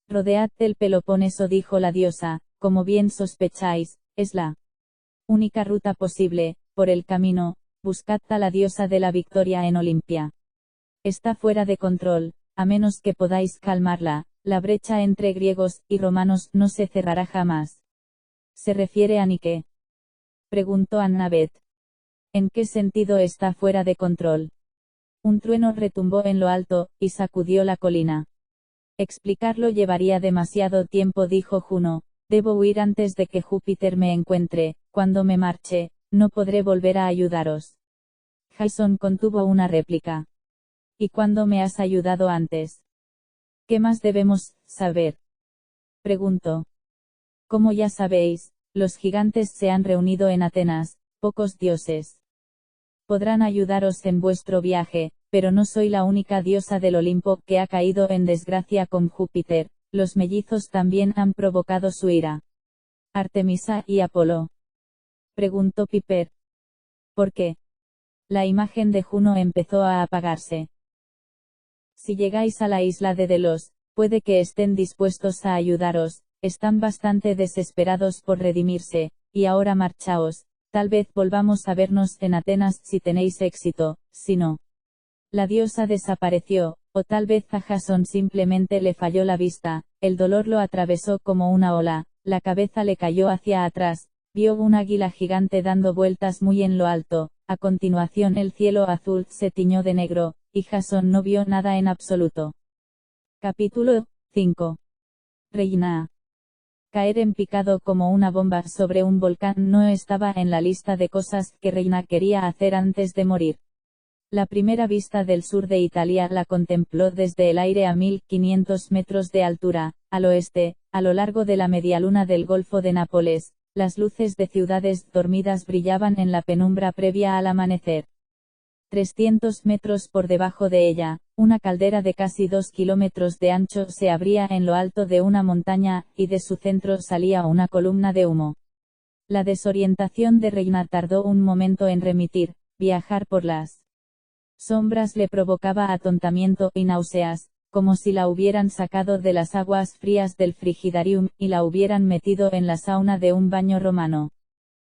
«Rodead el Peloponeso», dijo la diosa. «Como bien sospecháis, es la única ruta posible. Por el camino, buscad a la diosa de la victoria en Olimpia. Está fuera de control, a menos que podáis calmarla. La brecha entre griegos y romanos no se cerrará jamás». «¿Se refiere a Nike?», preguntó Annabeth. «¿En qué sentido está fuera de control?». Un trueno retumbó en lo alto, y sacudió la colina. «Explicarlo llevaría demasiado tiempo», dijo Juno. «Debo huir antes de que Júpiter me encuentre. Cuando me marche, no podré volver a ayudaros». Jasón contuvo una réplica. ¿Y cuándo me has ayudado antes? ¿Qué más debemos saber? Preguntó. Como ya sabéis, los gigantes se han reunido en Atenas, pocos dioses. Podrán ayudaros en vuestro viaje, pero no soy la única diosa del Olimpo que ha caído en desgracia con Júpiter, los mellizos también han provocado su ira. Artemisa y Apolo. Preguntó Piper. ¿Por qué? La imagen de Juno empezó a apagarse. Si llegáis a la isla de Delos, puede que estén dispuestos a ayudaros, están bastante desesperados por redimirse, y ahora marchaos, tal vez volvamos a vernos en Atenas si tenéis éxito, si no. La diosa desapareció, o tal vez a Jasón simplemente le falló la vista, el dolor lo atravesó como una ola, la cabeza le cayó hacia atrás, vio un águila gigante dando vueltas muy en lo alto, a continuación el cielo azul se tiñó de negro, y Jasón no vio nada en absoluto. Capítulo 5. Reina. Caer en picado como una bomba sobre un volcán no estaba en la lista de cosas que Reina quería hacer antes de morir. La primera vista del sur de Italia la contempló desde el aire a 1500 metros de altura, al oeste, a lo largo de la medialuna del Golfo de Nápoles, las luces de ciudades dormidas brillaban en la penumbra previa al amanecer. 300 metros por debajo de ella, una caldera de casi 2 kilómetros de ancho se abría en lo alto de una montaña, y de su centro salía una columna de humo. La desorientación de Reina tardó un momento en remitir, viajar por las sombras le provocaba atontamiento y náuseas, como si la hubieran sacado de las aguas frías del frigidarium, y la hubieran metido en la sauna de un baño romano.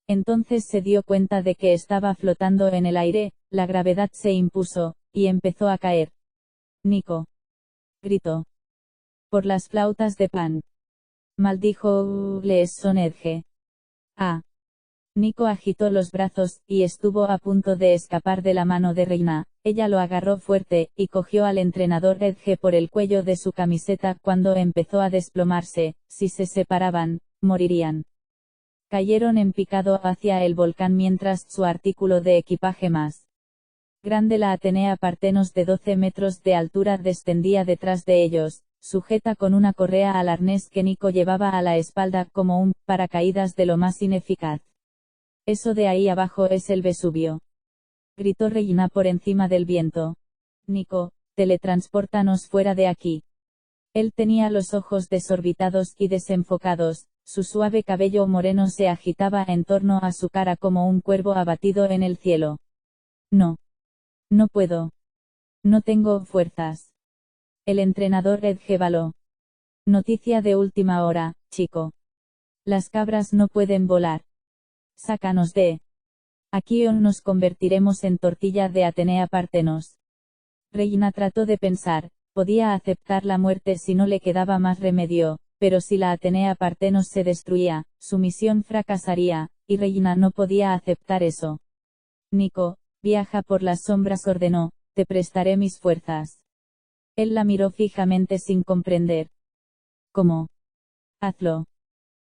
Entonces se dio cuenta de que estaba flotando en el aire, la gravedad se impuso, y empezó a caer. Nico. Gritó. Por las flautas de Pan. Maldijo les sonedge. Ah. Nico agitó los brazos, y estuvo a punto de escapar de la mano de Reina. Ella lo agarró fuerte, y cogió al entrenador Edge por el cuello de su camiseta cuando empezó a desplomarse. Si se separaban, morirían. Cayeron en picado hacia el volcán mientras su artículo de equipaje más grande, la Atenea Partenos de 12 metros de altura, descendía detrás de ellos, sujeta con una correa al arnés que Nico llevaba a la espalda como un paracaídas de lo más ineficaz. Eso de ahí abajo es el Vesubio. Gritó Reina por encima del viento. Nico, teletranspórtanos fuera de aquí. Él tenía los ojos desorbitados y desenfocados, su suave cabello moreno se agitaba en torno a su cara como un cuervo abatido en el cielo. No. No puedo. No tengo fuerzas. El entrenador Edge baló. Noticia de última hora, chico. Las cabras no pueden volar. Sácanos de aquí o nos convertiremos en tortilla de Atenea Partenos. Reina trató de pensar, podía aceptar la muerte si no le quedaba más remedio, pero si la Atenea Partenos se destruía, su misión fracasaría, y Reina no podía aceptar eso. Nico, viaja por las sombras, ordenó, te prestaré mis fuerzas. Él la miró fijamente sin comprender. ¿Cómo? Hazlo.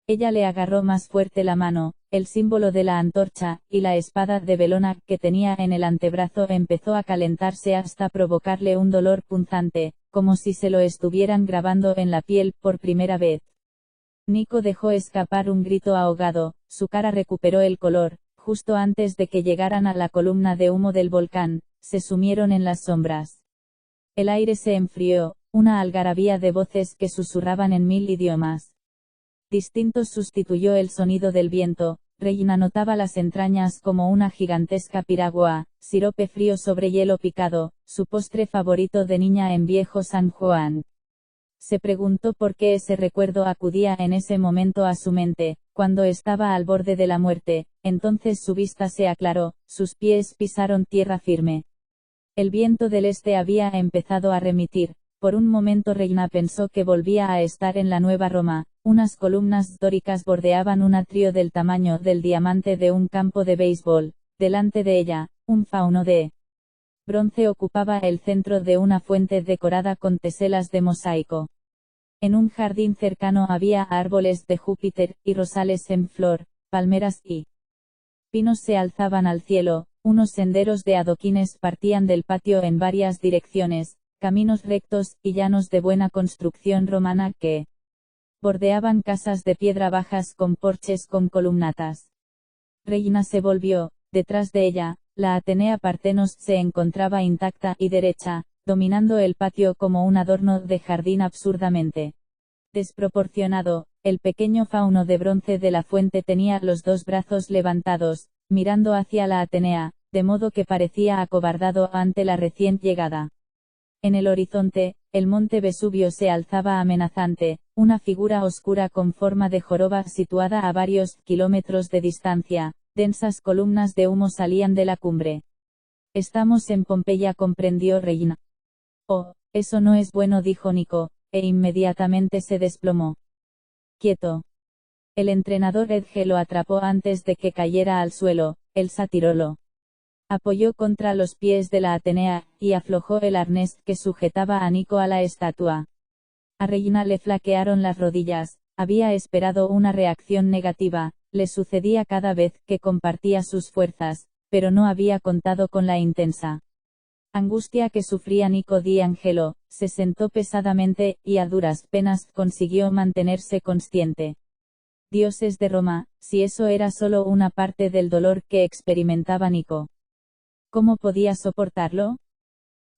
Ella le agarró más fuerte la mano, el símbolo de la antorcha, y la espada de Belona que tenía en el antebrazo empezó a calentarse hasta provocarle un dolor punzante, como si se lo estuvieran grabando en la piel por primera vez. Nico dejó escapar un grito ahogado, su cara recuperó el color, justo antes de que llegaran a la columna de humo del volcán, se sumieron en las sombras. El aire se enfrió, una algarabía de voces que susurraban en 1000 idiomas distintos sustituyó el sonido del viento. Reina notaba las entrañas como una gigantesca piragua, sirope frío sobre hielo picado, su postre favorito de niña en viejo San Juan. Se preguntó por qué ese recuerdo acudía en ese momento a su mente, cuando estaba al borde de la muerte. Entonces su vista se aclaró, sus pies pisaron tierra firme. El viento del este había empezado a remitir. Por un momento Reina pensó que volvía a estar en la Nueva Roma. Unas columnas dóricas bordeaban un atrio del tamaño del diamante de un campo de béisbol. Delante de ella, un fauno de bronce ocupaba el centro de una fuente decorada con teselas de mosaico. En un jardín cercano había árboles de Júpiter, y rosales en flor, palmeras y pinos se alzaban al cielo, Unos senderos de adoquines partían del patio en varias direcciones, caminos rectos y llanos de buena construcción romana que bordeaban casas de piedra bajas con porches con columnatas. Regina se volvió, detrás de ella, la Atenea Parthenos se encontraba intacta y derecha, dominando el patio como un adorno de jardín absurdamente desproporcionado. El pequeño fauno de bronce de la fuente tenía los dos brazos levantados, mirando hacia la Atenea, de modo que parecía acobardado ante la recién llegada. En el horizonte, el monte Vesubio se alzaba amenazante, una figura oscura con forma de joroba situada a varios kilómetros de distancia. Densas columnas de humo salían de la cumbre. Estamos en Pompeya, comprendió Regina. Oh, eso no es bueno, dijo Nico, e inmediatamente se desplomó. Quieto. El entrenador Edge lo atrapó antes de que cayera al suelo. El sátiro lo apoyó contra los pies de la Atenea, y aflojó el arnés que sujetaba a Nico a la estatua. A Regina le flaquearon las rodillas. Había esperado una reacción negativa, le sucedía cada vez que compartía sus fuerzas, pero no había contado con la intensa angustia que sufría Nico Di Angelo. Se sentó pesadamente, y a duras penas consiguió mantenerse consciente. Dioses de Roma, si eso era solo una parte del dolor que experimentaba Nico. ¿Cómo podía soportarlo?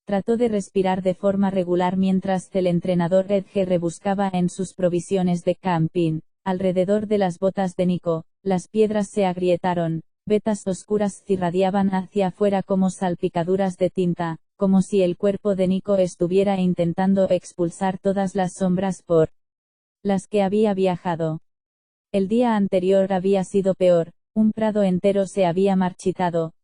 Trató de respirar de forma regular mientras el entrenador Edge rebuscaba en sus provisiones de camping. Alrededor de las botas de Nico, las piedras se agrietaron, vetas oscuras irradiaban hacia afuera como salpicaduras de tinta, como si el cuerpo de Nico estuviera intentando expulsar todas las sombras por las que había viajado. El día anterior había sido peor, un prado entero se había marchitado,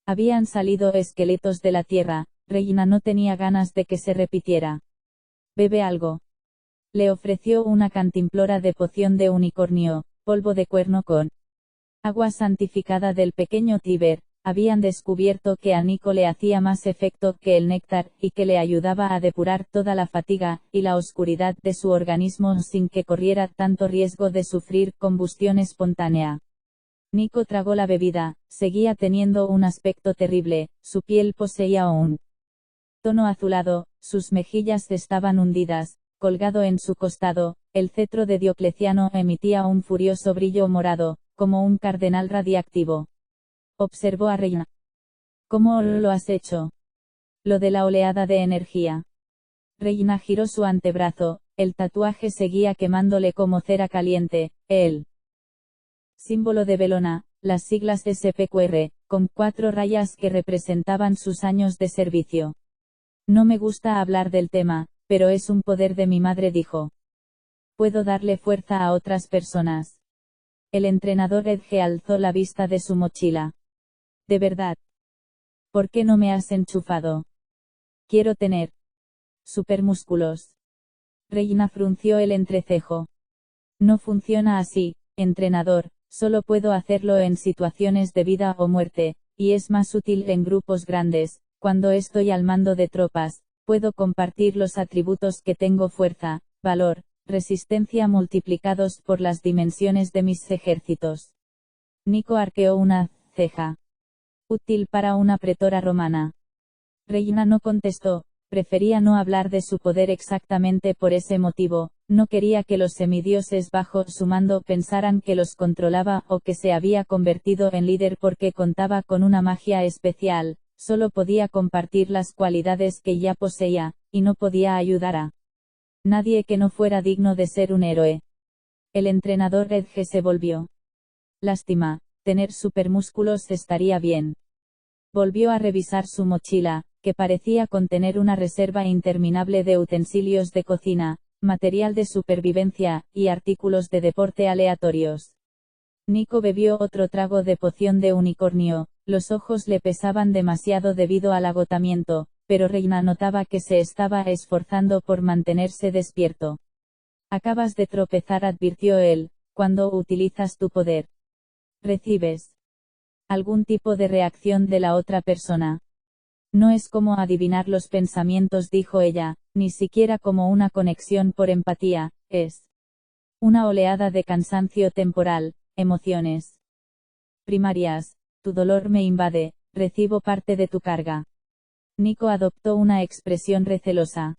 habían salido esqueletos de la tierra. Regina no tenía ganas de que se repitiera. «Bebe algo». Le ofreció una cantimplora de poción de unicornio, polvo de cuerno con agua santificada del pequeño Tíber. Habían descubierto que a Nico le hacía más efecto que el néctar, y que le ayudaba a depurar toda la fatiga y la oscuridad de su organismo sin que corriera tanto riesgo de sufrir combustión espontánea. Nico tragó la bebida. Seguía teniendo un aspecto terrible, su piel poseía un tono azulado, sus mejillas estaban hundidas. Colgado en su costado, el cetro de Diocleciano emitía un furioso brillo morado, como un cardenal radiactivo. Observó a Regina. «¿Cómo lo has hecho?» «Lo de la oleada de energía». Regina giró su antebrazo. El tatuaje seguía quemándole como cera caliente. El símbolo de Bellona, las siglas SPQR, con 4 rayas que representaban sus años de servicio. «No me gusta hablar del tema, pero es un poder de mi madre», dijo. «Puedo darle fuerza a otras personas». El entrenador Edge alzó la vista de su mochila. «¿De verdad? ¿Por qué no me has enchufado? Quiero tener supermúsculos». Regina frunció el entrecejo. «No funciona así, entrenador, solo puedo hacerlo en situaciones de vida o muerte, y es más útil en grupos grandes. Cuando estoy al mando de tropas, puedo compartir los atributos que tengo: fuerza, valor, resistencia multiplicados por las dimensiones de mis ejércitos». Nico arqueó una ceja. «Útil para una pretora romana». Regina no contestó. Prefería no hablar de su poder exactamente por ese motivo. No quería que los semidioses bajo su mando pensaran que los controlaba o que se había convertido en líder porque contaba con una magia especial. Solo podía compartir las cualidades que ya poseía, y no podía ayudar a nadie que no fuera digno de ser un héroe. El entrenador Edge se volvió. «Lástima, tener supermúsculos estaría bien». Volvió a revisar su mochila, que parecía contener una reserva interminable de utensilios de cocina, material de supervivencia, y artículos de deporte aleatorios. Nico bebió otro trago de poción de unicornio. Los ojos le pesaban demasiado debido al agotamiento, pero Regina notaba que se estaba esforzando por mantenerse despierto. «Acabas de tropezar», advirtió él. «Cuando utilizas tu poder, recibes algún tipo de reacción de la otra persona. No es como adivinar los pensamientos», dijo ella, «ni siquiera como una conexión por empatía, es una oleada de cansancio temporal, emociones primarias. Tu dolor me invade, recibo parte de tu carga. Nico adoptó una expresión recelosa.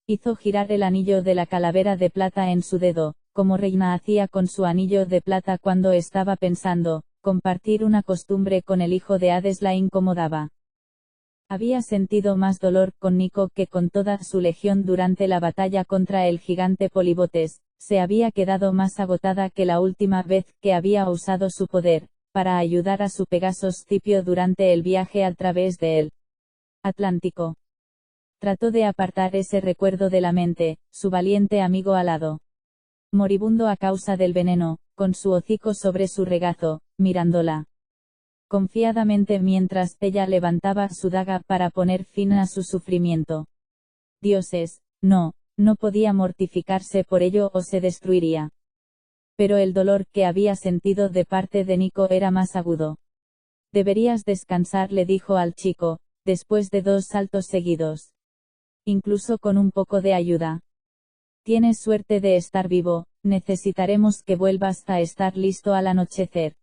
Hizo girar el anillo de la calavera de plata en su dedo, como Reina hacía con su anillo de plata cuando estaba pensando, compartir una costumbre con el hijo de Hades la incomodaba. Había sentido más dolor con Nico que con toda su legión durante la batalla contra el gigante Polibotes, se había quedado más agotada que la última vez que había usado su poder, para ayudar a su Pegaso Scipio durante el viaje a través del Atlántico. Trató de apartar ese recuerdo de la mente, su valiente amigo alado. Moribundo a causa del veneno, con su hocico sobre su regazo, mirándola confiadamente mientras ella levantaba su daga para poner fin a su sufrimiento. Dioses, no podía mortificarse por ello o se destruiría. Pero el dolor que había sentido de parte de Nico era más agudo. Deberías descansar, le dijo al chico, después de 2 saltos seguidos. Incluso con un poco de ayuda. Tienes suerte de estar vivo, necesitaremos que vuelvas a estar listo al anochecer.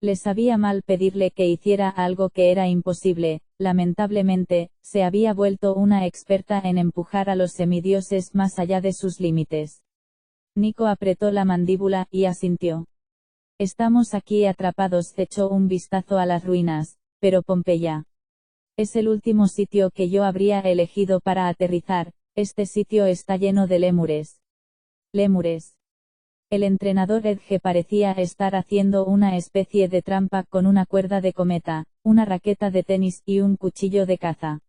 Le sabía mal pedirle que hiciera algo que era imposible, lamentablemente, se había vuelto una experta en empujar a los semidioses más allá de sus límites. Nico apretó la mandíbula y asintió. Estamos aquí atrapados, echó un vistazo a las ruinas, pero Pompeya es el último sitio que yo habría elegido para aterrizar, este sitio está lleno de lémures. Lémures. El entrenador Edge parecía estar haciendo una especie de trampa con una cuerda de cometa, una raqueta de tenis y un cuchillo de caza.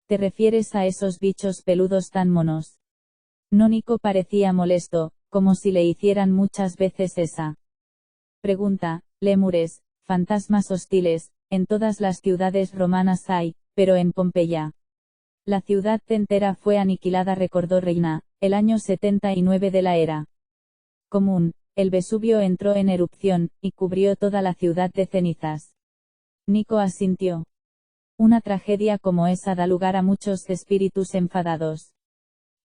¿Te refieres a esos bichos peludos tan monos? No, Nico parecía molesto, como si le hicieran muchas veces esa pregunta. Lémures, fantasmas hostiles, en todas las ciudades romanas hay, pero en Pompeya. La ciudad entera fue aniquilada, recordó Reina, el año 79 de la era común, el Vesubio entró en erupción, y cubrió toda la ciudad de cenizas. Nico asintió. Una tragedia como esa da lugar a muchos espíritus enfadados.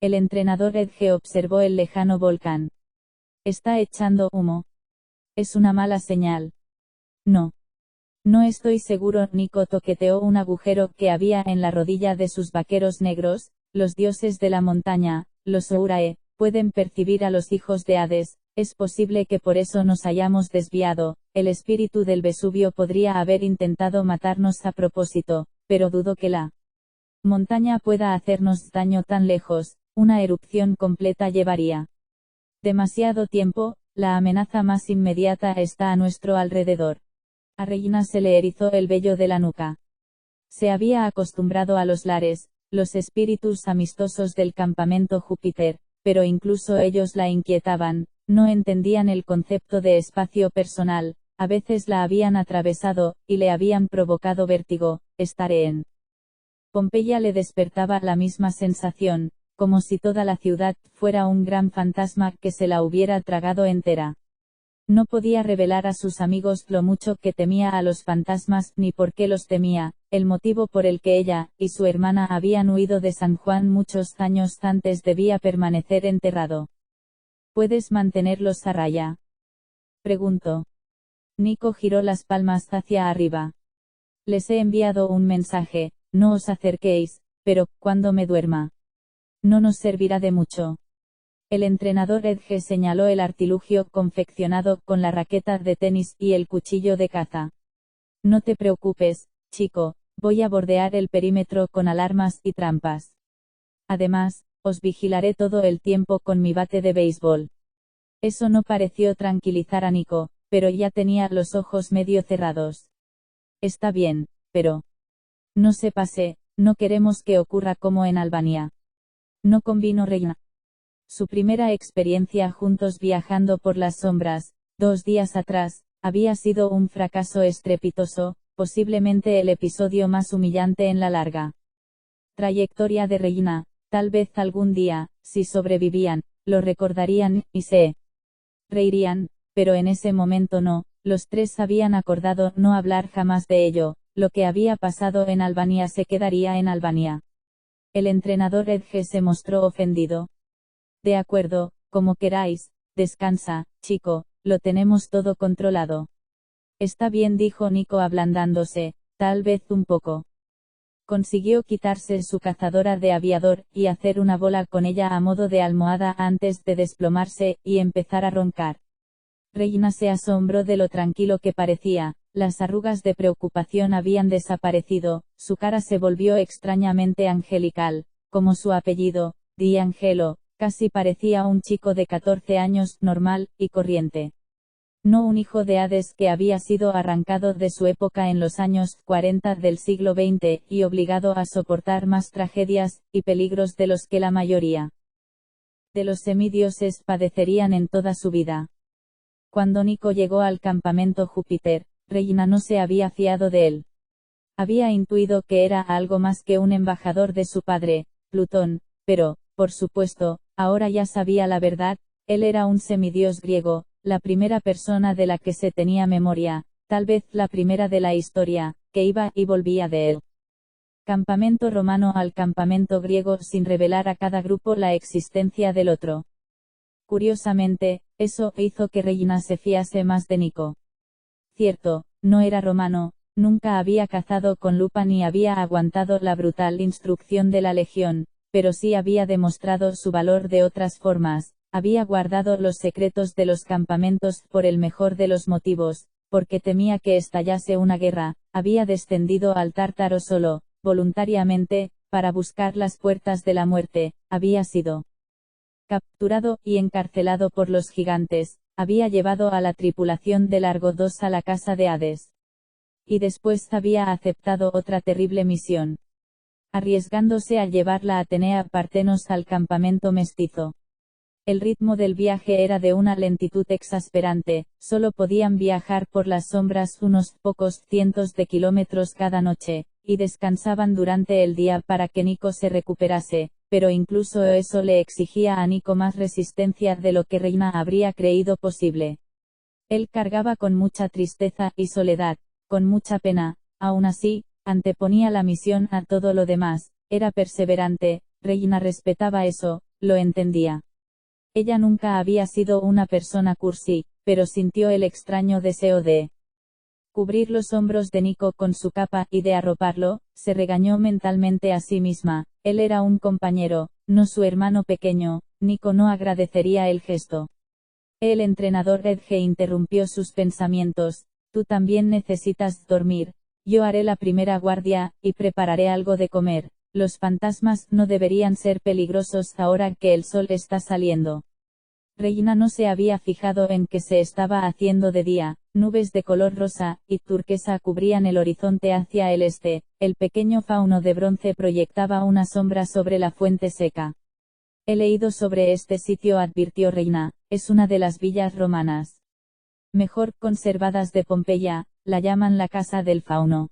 El entrenador Edge observó el lejano volcán. Está echando humo. Es una mala señal. No. No estoy seguro. Nico toqueteó un agujero que había en la rodilla de sus vaqueros negros. Los dioses de la montaña, los Ourae, pueden percibir a los hijos de Hades, es posible que por eso nos hayamos desviado, el espíritu del Vesubio podría haber intentado matarnos a propósito, pero dudo que la montaña pueda hacernos daño tan lejos, una erupción completa llevaría demasiado tiempo, la amenaza más inmediata está a nuestro alrededor. A Reina se le erizó el vello de la nuca. Se había acostumbrado a los lares, los espíritus amistosos del campamento Júpiter, pero incluso ellos la inquietaban, no entendían el concepto de espacio personal, a veces la habían atravesado, y le habían provocado vértigo. Estaré en Pompeya le despertaba la misma sensación, como si toda la ciudad fuera un gran fantasma que se la hubiera tragado entera. No podía revelar a sus amigos lo mucho que temía a los fantasmas ni por qué los temía, el motivo por el que ella y su hermana habían huido de San Juan muchos años antes debía permanecer enterrado. ¿Puedes mantenerlos a raya?, preguntó. Nico giró las palmas hacia arriba. Les he enviado un mensaje, no os acerquéis, pero, cuando me duerma, no nos servirá de mucho. El entrenador Edge señaló el artilugio confeccionado con la raqueta de tenis y el cuchillo de caza. No te preocupes, chico, voy a bordear el perímetro con alarmas y trampas. Además, os vigilaré todo el tiempo con mi bate de béisbol. Eso no pareció tranquilizar a Nico, pero ya tenía los ojos medio cerrados. Está bien, pero no se pase, no queremos que ocurra como en Albania. No convino Reina. Su primera experiencia juntos viajando por las sombras, 2 días atrás, había sido un fracaso estrepitoso, posiblemente el episodio más humillante en la larga trayectoria de Reina. Tal vez algún día, si sobrevivían, lo recordarían, y se reirían, pero en ese momento no, los 3 habían acordado no hablar jamás de ello, lo que había pasado en Albania se quedaría en Albania. El entrenador Edge se mostró ofendido. De acuerdo, como queráis, descansa, chico, lo tenemos todo controlado. Está bien, dijo Nico ablandándose, tal vez un poco. Consiguió quitarse su cazadora de aviador, y hacer una bola con ella a modo de almohada antes de desplomarse, y empezar a roncar. Regina se asombró de lo tranquilo que parecía, las arrugas de preocupación habían desaparecido, su cara se volvió extrañamente angelical, como su apellido, Di Angelo, casi parecía un chico de 14 años, normal y corriente. No un hijo de Hades que había sido arrancado de su época en los años 40 del siglo XX, y obligado a soportar más tragedias y peligros de los que la mayoría de los semidioses padecerían en toda su vida. Cuando Nico llegó al campamento Júpiter, Regina no se había fiado de él. Había intuido que era algo más que un embajador de su padre, Plutón, pero, por supuesto, ahora ya sabía la verdad, él era un semidios griego, la primera persona de la que se tenía memoria, tal vez la primera de la historia, que iba y volvía de él. Campamento romano al campamento griego sin revelar a cada grupo la existencia del otro. Curiosamente, eso hizo que Regina se fiase más de Nico. Cierto, no era romano, nunca había cazado con lupa ni había aguantado la brutal instrucción de la legión, pero sí había demostrado su valor de otras formas, había guardado los secretos de los campamentos por el mejor de los motivos, porque temía que estallase una guerra, había descendido al Tártaro solo, voluntariamente, para buscar las puertas de la muerte, había sido capturado y encarcelado por los gigantes, había llevado a la tripulación del Argo II a la casa de Hades. Y después había aceptado otra terrible misión, arriesgándose a llevar la Atenea Partenos al campamento mestizo. El ritmo del viaje era de una lentitud exasperante, solo podían viajar por las sombras unos pocos cientos de kilómetros cada noche, y descansaban durante el día para que Nico se recuperase, pero incluso eso le exigía a Nico más resistencia de lo que Reina habría creído posible. Él cargaba con mucha tristeza y soledad, con mucha pena, aún así, anteponía la misión a todo lo demás, era perseverante, Reina respetaba eso, lo entendía. Ella nunca había sido una persona cursi, pero sintió el extraño deseo de cubrir los hombros de Nico con su capa y de arroparlo, se regañó mentalmente a sí misma, él era un compañero, no su hermano pequeño, Nico no agradecería el gesto. El entrenador Edge interrumpió sus pensamientos, tú también necesitas dormir, yo haré la primera guardia, y prepararé algo de comer. Los fantasmas no deberían ser peligrosos ahora que el sol está saliendo. Regina no se había fijado en que se estaba haciendo de día, nubes de color rosa y turquesa cubrían el horizonte hacia el este, el pequeño fauno de bronce proyectaba una sombra sobre la fuente seca. He leído sobre este sitio, advirtió Reina, es una de las villas romanas mejor conservadas de Pompeya, la llaman la casa del fauno.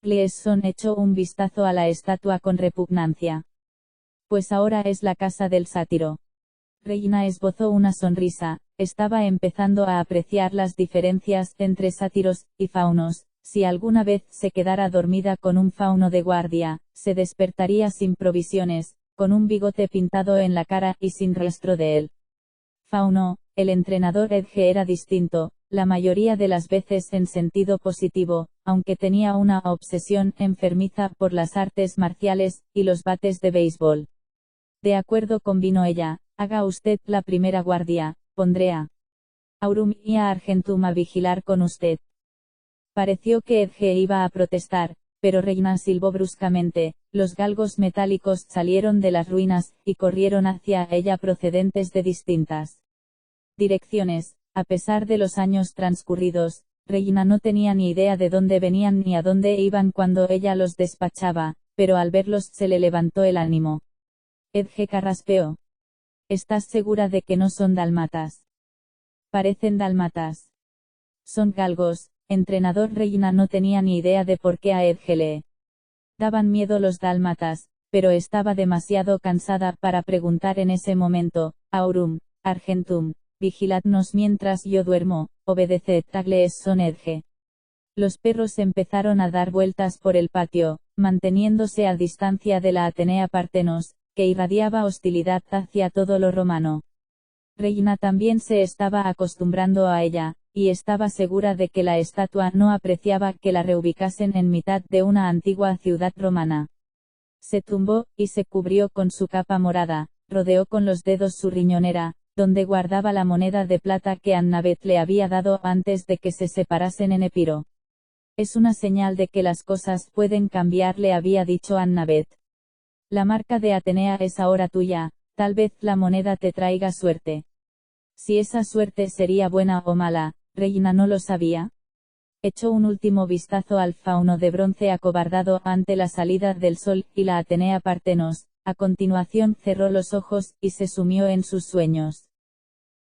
Gleason echó un vistazo a la estatua con repugnancia. Pues ahora es la casa del sátiro. Reina esbozó una sonrisa, estaba empezando a apreciar las diferencias entre sátiros y faunos. Si alguna vez se quedara dormida con un fauno de guardia, se despertaría sin provisiones, con un bigote pintado en la cara y sin rastro de él. Fauno, el entrenador Edge era distinto, la mayoría de las veces en sentido positivo, aunque tenía una obsesión enfermiza por las artes marciales y los bates de béisbol. De acuerdo, convino ella, haga usted la primera guardia, pondré a Aurum y a Argentum a vigilar con usted. Pareció que Edge iba a protestar, pero Reina silbó bruscamente, los galgos metálicos salieron de las ruinas, y corrieron hacia ella procedentes de distintas direcciones. A pesar de los años transcurridos, Regina no tenía ni idea de dónde venían ni a dónde iban cuando ella los despachaba, pero al verlos se le levantó el ánimo. Edge carraspeó. ¿Estás segura de que no son dálmatas? Parecen dálmatas. Son galgos. Entrenador. Regina no tenía ni idea de por qué a Edge le daban miedo los dálmatas, pero estaba demasiado cansada para preguntar en ese momento. Aurum, Argentum, vigiladnos mientras yo duermo, obedeced a Gleason Edge. Los perros empezaron a dar vueltas por el patio, manteniéndose a distancia de la Atenea Partenos, que irradiaba hostilidad hacia todo lo romano. Regina también se estaba acostumbrando a ella, y estaba segura de que la estatua no apreciaba que la reubicasen en mitad de una antigua ciudad romana. Se tumbó, y se cubrió con su capa morada, rodeó con los dedos su riñonera, donde guardaba la moneda de plata que Annabeth le había dado antes de que se separasen en Epiro. Es una señal de que las cosas pueden cambiar, le había dicho Annabeth. La marca de Atenea es ahora tuya, tal vez la moneda te traiga suerte. Si esa suerte sería buena o mala, Regina no lo sabía. Echó un último vistazo al fauno de bronce acobardado ante la salida del sol, y la Atenea Partenos. A continuación cerró los ojos, y se sumió en sus sueños.